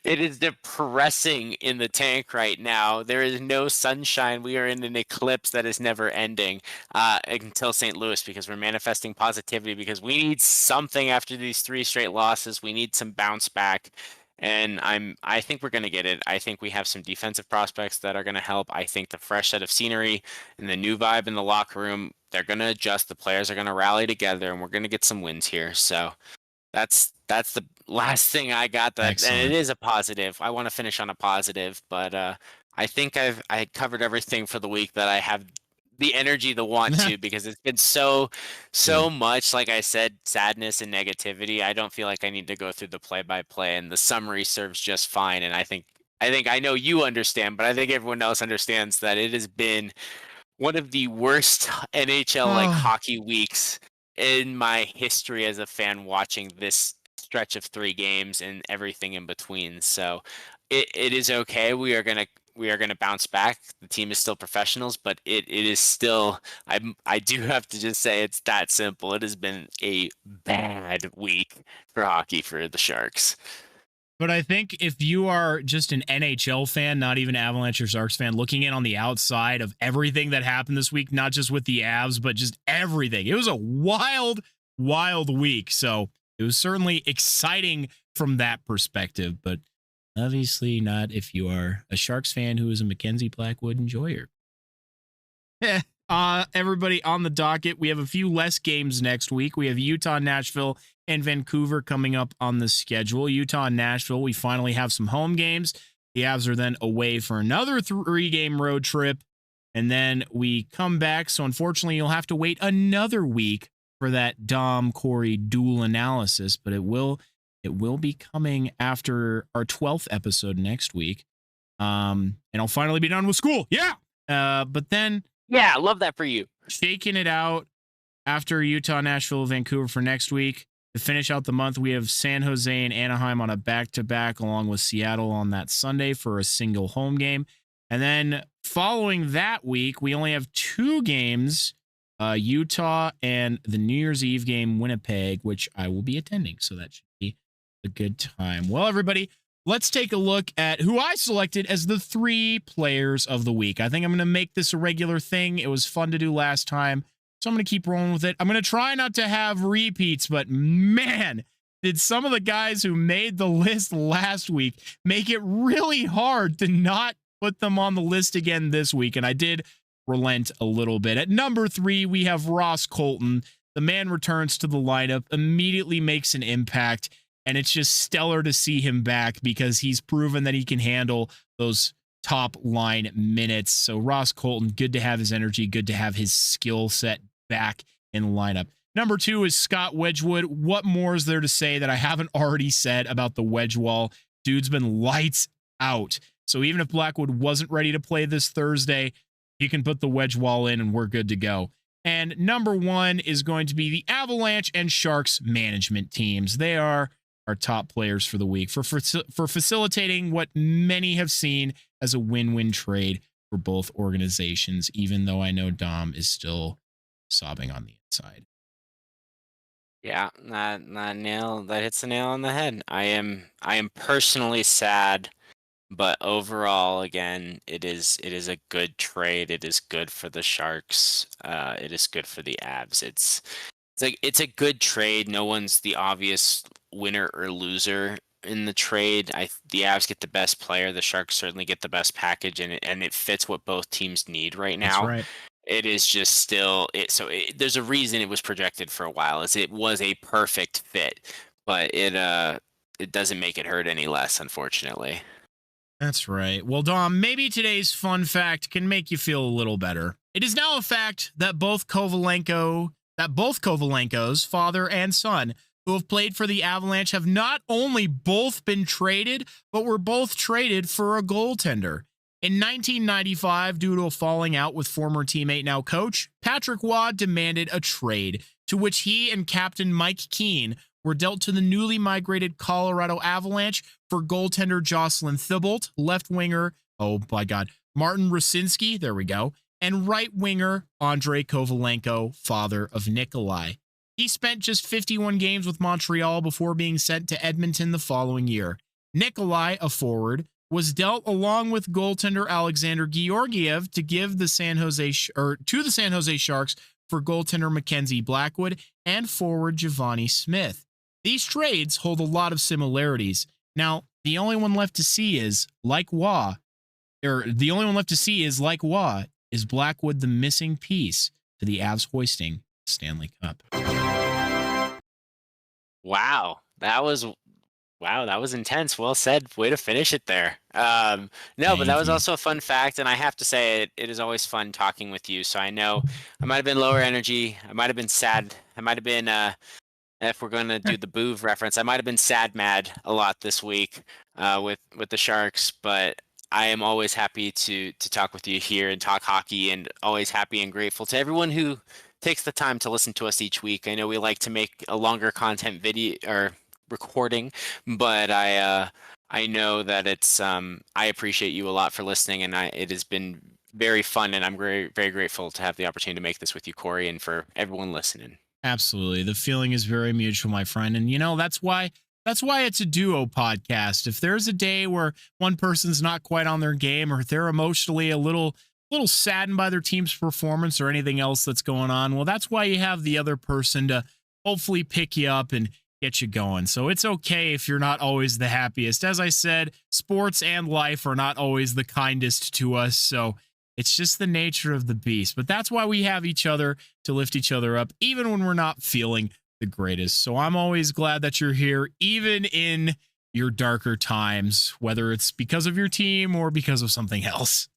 It is depressing in the tank right now. There is no sunshine. We are in an eclipse that is never ending until St. Louis, because we're manifesting positivity, because we need something after these 3 straight losses. We need some bounce back. And I think we're going to get it. I think we have some defensive prospects that are going to help. I think the fresh set of scenery and the new vibe in the locker room, they're going to adjust. The players are going to rally together, and we're going to get some wins here. So that's the last thing I got. And it is a positive. I want to finish on a positive, but I think I covered everything for the week that I have the energy to want to, because it's been so much, like I said, sadness and negativity. I don't feel like I need to go through the play-by-play, and the summary serves just fine. And I think I know you understand, but I think everyone else understands that it has been one of the worst NHL hockey weeks in my history as a fan, watching this stretch of 3 games and everything in between. So it is okay. We are gonna bounce back. The team is still professionals, but it is still. I do have to just say it's that simple. It has been a bad week for hockey for the Sharks. But I think if you are just an NHL fan, not even Avalanche or Sharks fan, looking in on the outside of everything that happened this week, not just with the Avs, but just everything, it was a wild, wild week. So it was certainly exciting from that perspective, but obviously not if you are a Sharks fan who is a Mackenzie Blackwood enjoyer. Everybody on the docket, we have a few less games next week. We have Utah, Nashville, and Vancouver coming up on the schedule. Utah and Nashville, we finally have some home games. The Avs are then away for another 3-game road trip, and then we come back. So unfortunately, you'll have to wait another week for that Dom Cory dual analysis, but it will be coming after our 12th episode next week. And I'll finally be done with school. Yeah. But then, yeah, I love that for you. Shaking it out after Utah, Nashville, Vancouver for next week. To finish out the month, we have San Jose and Anaheim on a back-to-back, along with Seattle on that Sunday for a single home game. And then following that week, we only have 2 games, Utah and the New Year's Eve game, Winnipeg, which I will be attending. So that should be a good time. Well, everybody, let's take a look at who I selected as the 3 players of the week. I think I'm going to make this a regular thing. It was fun to do last time, so I'm going to keep rolling with it. I'm going to try not to have repeats, but man, did some of the guys who made the list last week make it really hard to not put them on the list again this week, and I did relent a little bit. At number 3, we have Ross Colton. The man returns to the lineup, immediately makes an impact, and it's just stellar to see him back because he's proven that he can handle those top line minutes. So Ross Colton, good to have his energy, good to have his skill set back in the lineup. Number 2 is Scott Wedgwood. What more is there to say that I haven't already said about the wedge wall? Dude's been lights out. So even if Blackwood wasn't ready to play this Thursday, he can put the wedge wall in and we're good to go. And number 1 is going to be the Avalanche and Sharks management teams. They are our top players for the week for facilitating what many have seen as a win-win trade for both organizations, even though I know Dom is still sobbing on the inside. Yeah, that hits the nail on the head. I am personally sad, but overall, again, it is a good trade. It is good for the Sharks. It is good for the Avs. It's a good trade. No one's the obvious winner or loser in the trade. The Avs get the best player. The Sharks certainly get the best package, and it fits what both teams need right now. That's right. It is just still there's a reason it was projected for a while. It was a perfect fit, but it doesn't make it hurt any less, unfortunately. That's right. Well, Dom, maybe today's fun fact can make you feel a little better. It is now a fact that both Kovalenko's father and son, who have played for the Avalanche, have not only both been traded, but were both traded for a goaltender. In 1995, due to a falling out with former teammate, now coach, Patrick Waugh demanded a trade, to which he and Captain Mike Keane were dealt to the newly migrated Colorado Avalanche for goaltender Jocelyn Thibault, left winger, Martin Rusinski, there we go, and right winger Andrei Kovalenko, father of Nikolai. He spent just 51 games with Montreal before being sent to Edmonton the following year. Nikolai, a forward, was dealt along with goaltender Alexander Georgiev to the San Jose Sharks for goaltender Mackenzie Blackwood and forward Giovanni Smith. These trades hold a lot of similarities. Now, the only one left to see is Waugh, is Blackwood the missing piece to the Avs hoisting the Stanley Cup. Wow, that was intense. Well said. Way to finish it there. But that was also a fun fact, and I have to say it is always fun talking with you. So I know I might have been lower energy. I might have been sad. I might have been, if we're going to do the Boov reference, I might have been sad mad a lot this week with the Sharks. But I am always happy to talk with you here and talk hockey, and always happy and grateful to everyone who takes the time to listen to us each week. I know we like to make a longer content video or recording, but I I know that it's I appreciate you a lot for listening, and it has been very fun, and I'm very very grateful to have the opportunity to make this with you, Corey, and for everyone listening. Absolutely. The feeling is very mutual, my friend. And that's why it's a duo podcast. If there's a day where one person's not quite on their game, or if they're emotionally a little saddened by their team's performance or anything else that's going on, well, that's why you have the other person to hopefully pick you up and get you going. So it's okay if you're not always the happiest. As I said, sports and life are not always the kindest to us. So it's just the nature of the beast. But that's why we have each other to lift each other up, even when we're not feeling the greatest. So I'm always glad that you're here, even in your darker times, whether it's because of your team or because of something else.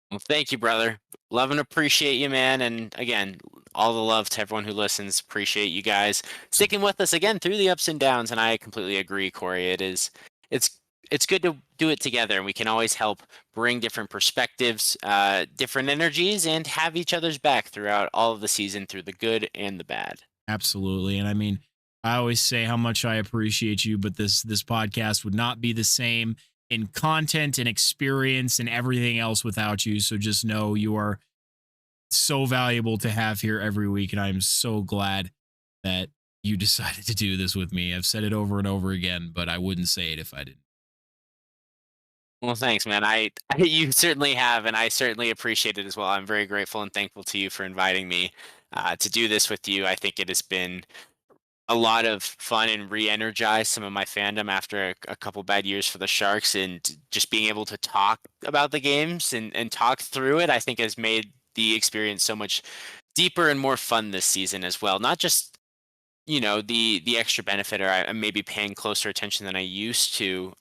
Well, thank you, brother. Love and appreciate you, man. And again, all the love to everyone who listens. Appreciate you guys sticking with us again through the ups and downs. And I completely agree, Corey. It's it's good to do it together, and we can always help bring different perspectives, different energies, and have each other's back throughout all of the season, through the good and the bad. Absolutely. And I mean, I always say how much I appreciate you, but this podcast would not be the same in content and experience and everything else without you. So just know you are so valuable to have here every week. And I'm so glad that you decided to do this with me. I've said it over and over again, but I wouldn't say it if I didn't. Well, thanks, man. You certainly have, and I certainly appreciate it as well. I'm very grateful and thankful to you for inviting me to do this with you. I think it has been a lot of fun and re-energized some of my fandom after a couple bad years for the Sharks, and just being able to talk about the games and talk through it, I think has made the experience so much deeper and more fun this season as well. Not just the extra benefit, or I'm maybe paying closer attention than I used to,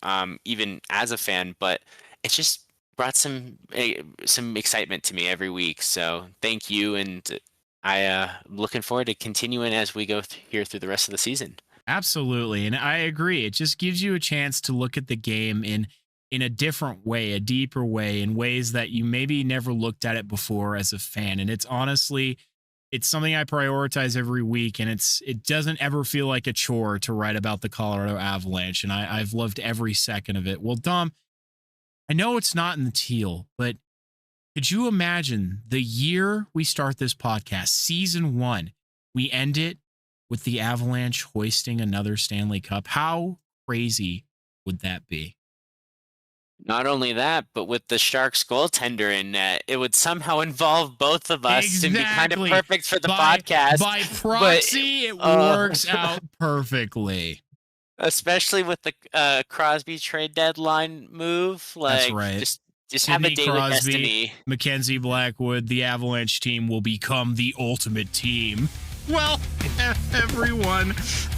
even as a fan, but it's just brought some excitement to me every week. So thank you, and I'm looking forward to continuing as we go here through the rest of the season. Absolutely. And I agree. It just gives you a chance to look at the game in a different way, a deeper way, in ways that you maybe never looked at it before as a fan. And it's something I prioritize every week, and it doesn't ever feel like a chore to write about the Colorado Avalanche, and I've loved every second of it. Well, Dom, I know it's not in the teal, but could you imagine the year we start this podcast, season 1, we end it with the Avalanche hoisting another Stanley Cup? How crazy would that be? Not only that, but with the Sharks goaltender in net, it would somehow involve both of us and be kind of Exactly. perfect for the podcast. By proxy, it works out perfectly. Especially with the Crosby trade deadline move. That's Like, right. just have a Sidney day with Crosby, destiny. Mackenzie Blackwood, the Avalanche team will become the ultimate team. Well, everyone,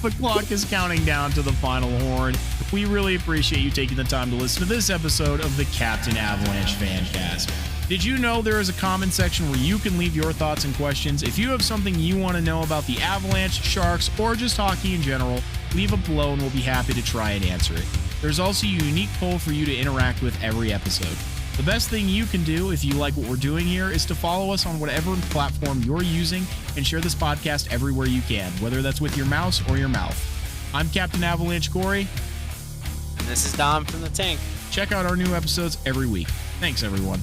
the clock is counting down to the final horn. We really appreciate you taking the time to listen to this episode of the Captain Avalanche Fancast. Did you know there is a comment section where you can leave your thoughts and questions? If you have something you want to know about the Avalanche, Sharks, or just hockey in general, leave it below and we'll be happy to try and answer it. There's also a unique poll for you to interact with every episode. The best thing you can do if you like what we're doing here is to follow us on whatever platform you're using and share this podcast everywhere you can, whether that's with your mouse or your mouth. I'm Captain Avalanche Cory. And this is Dom from the Tank. Check out our new episodes every week. Thanks, everyone.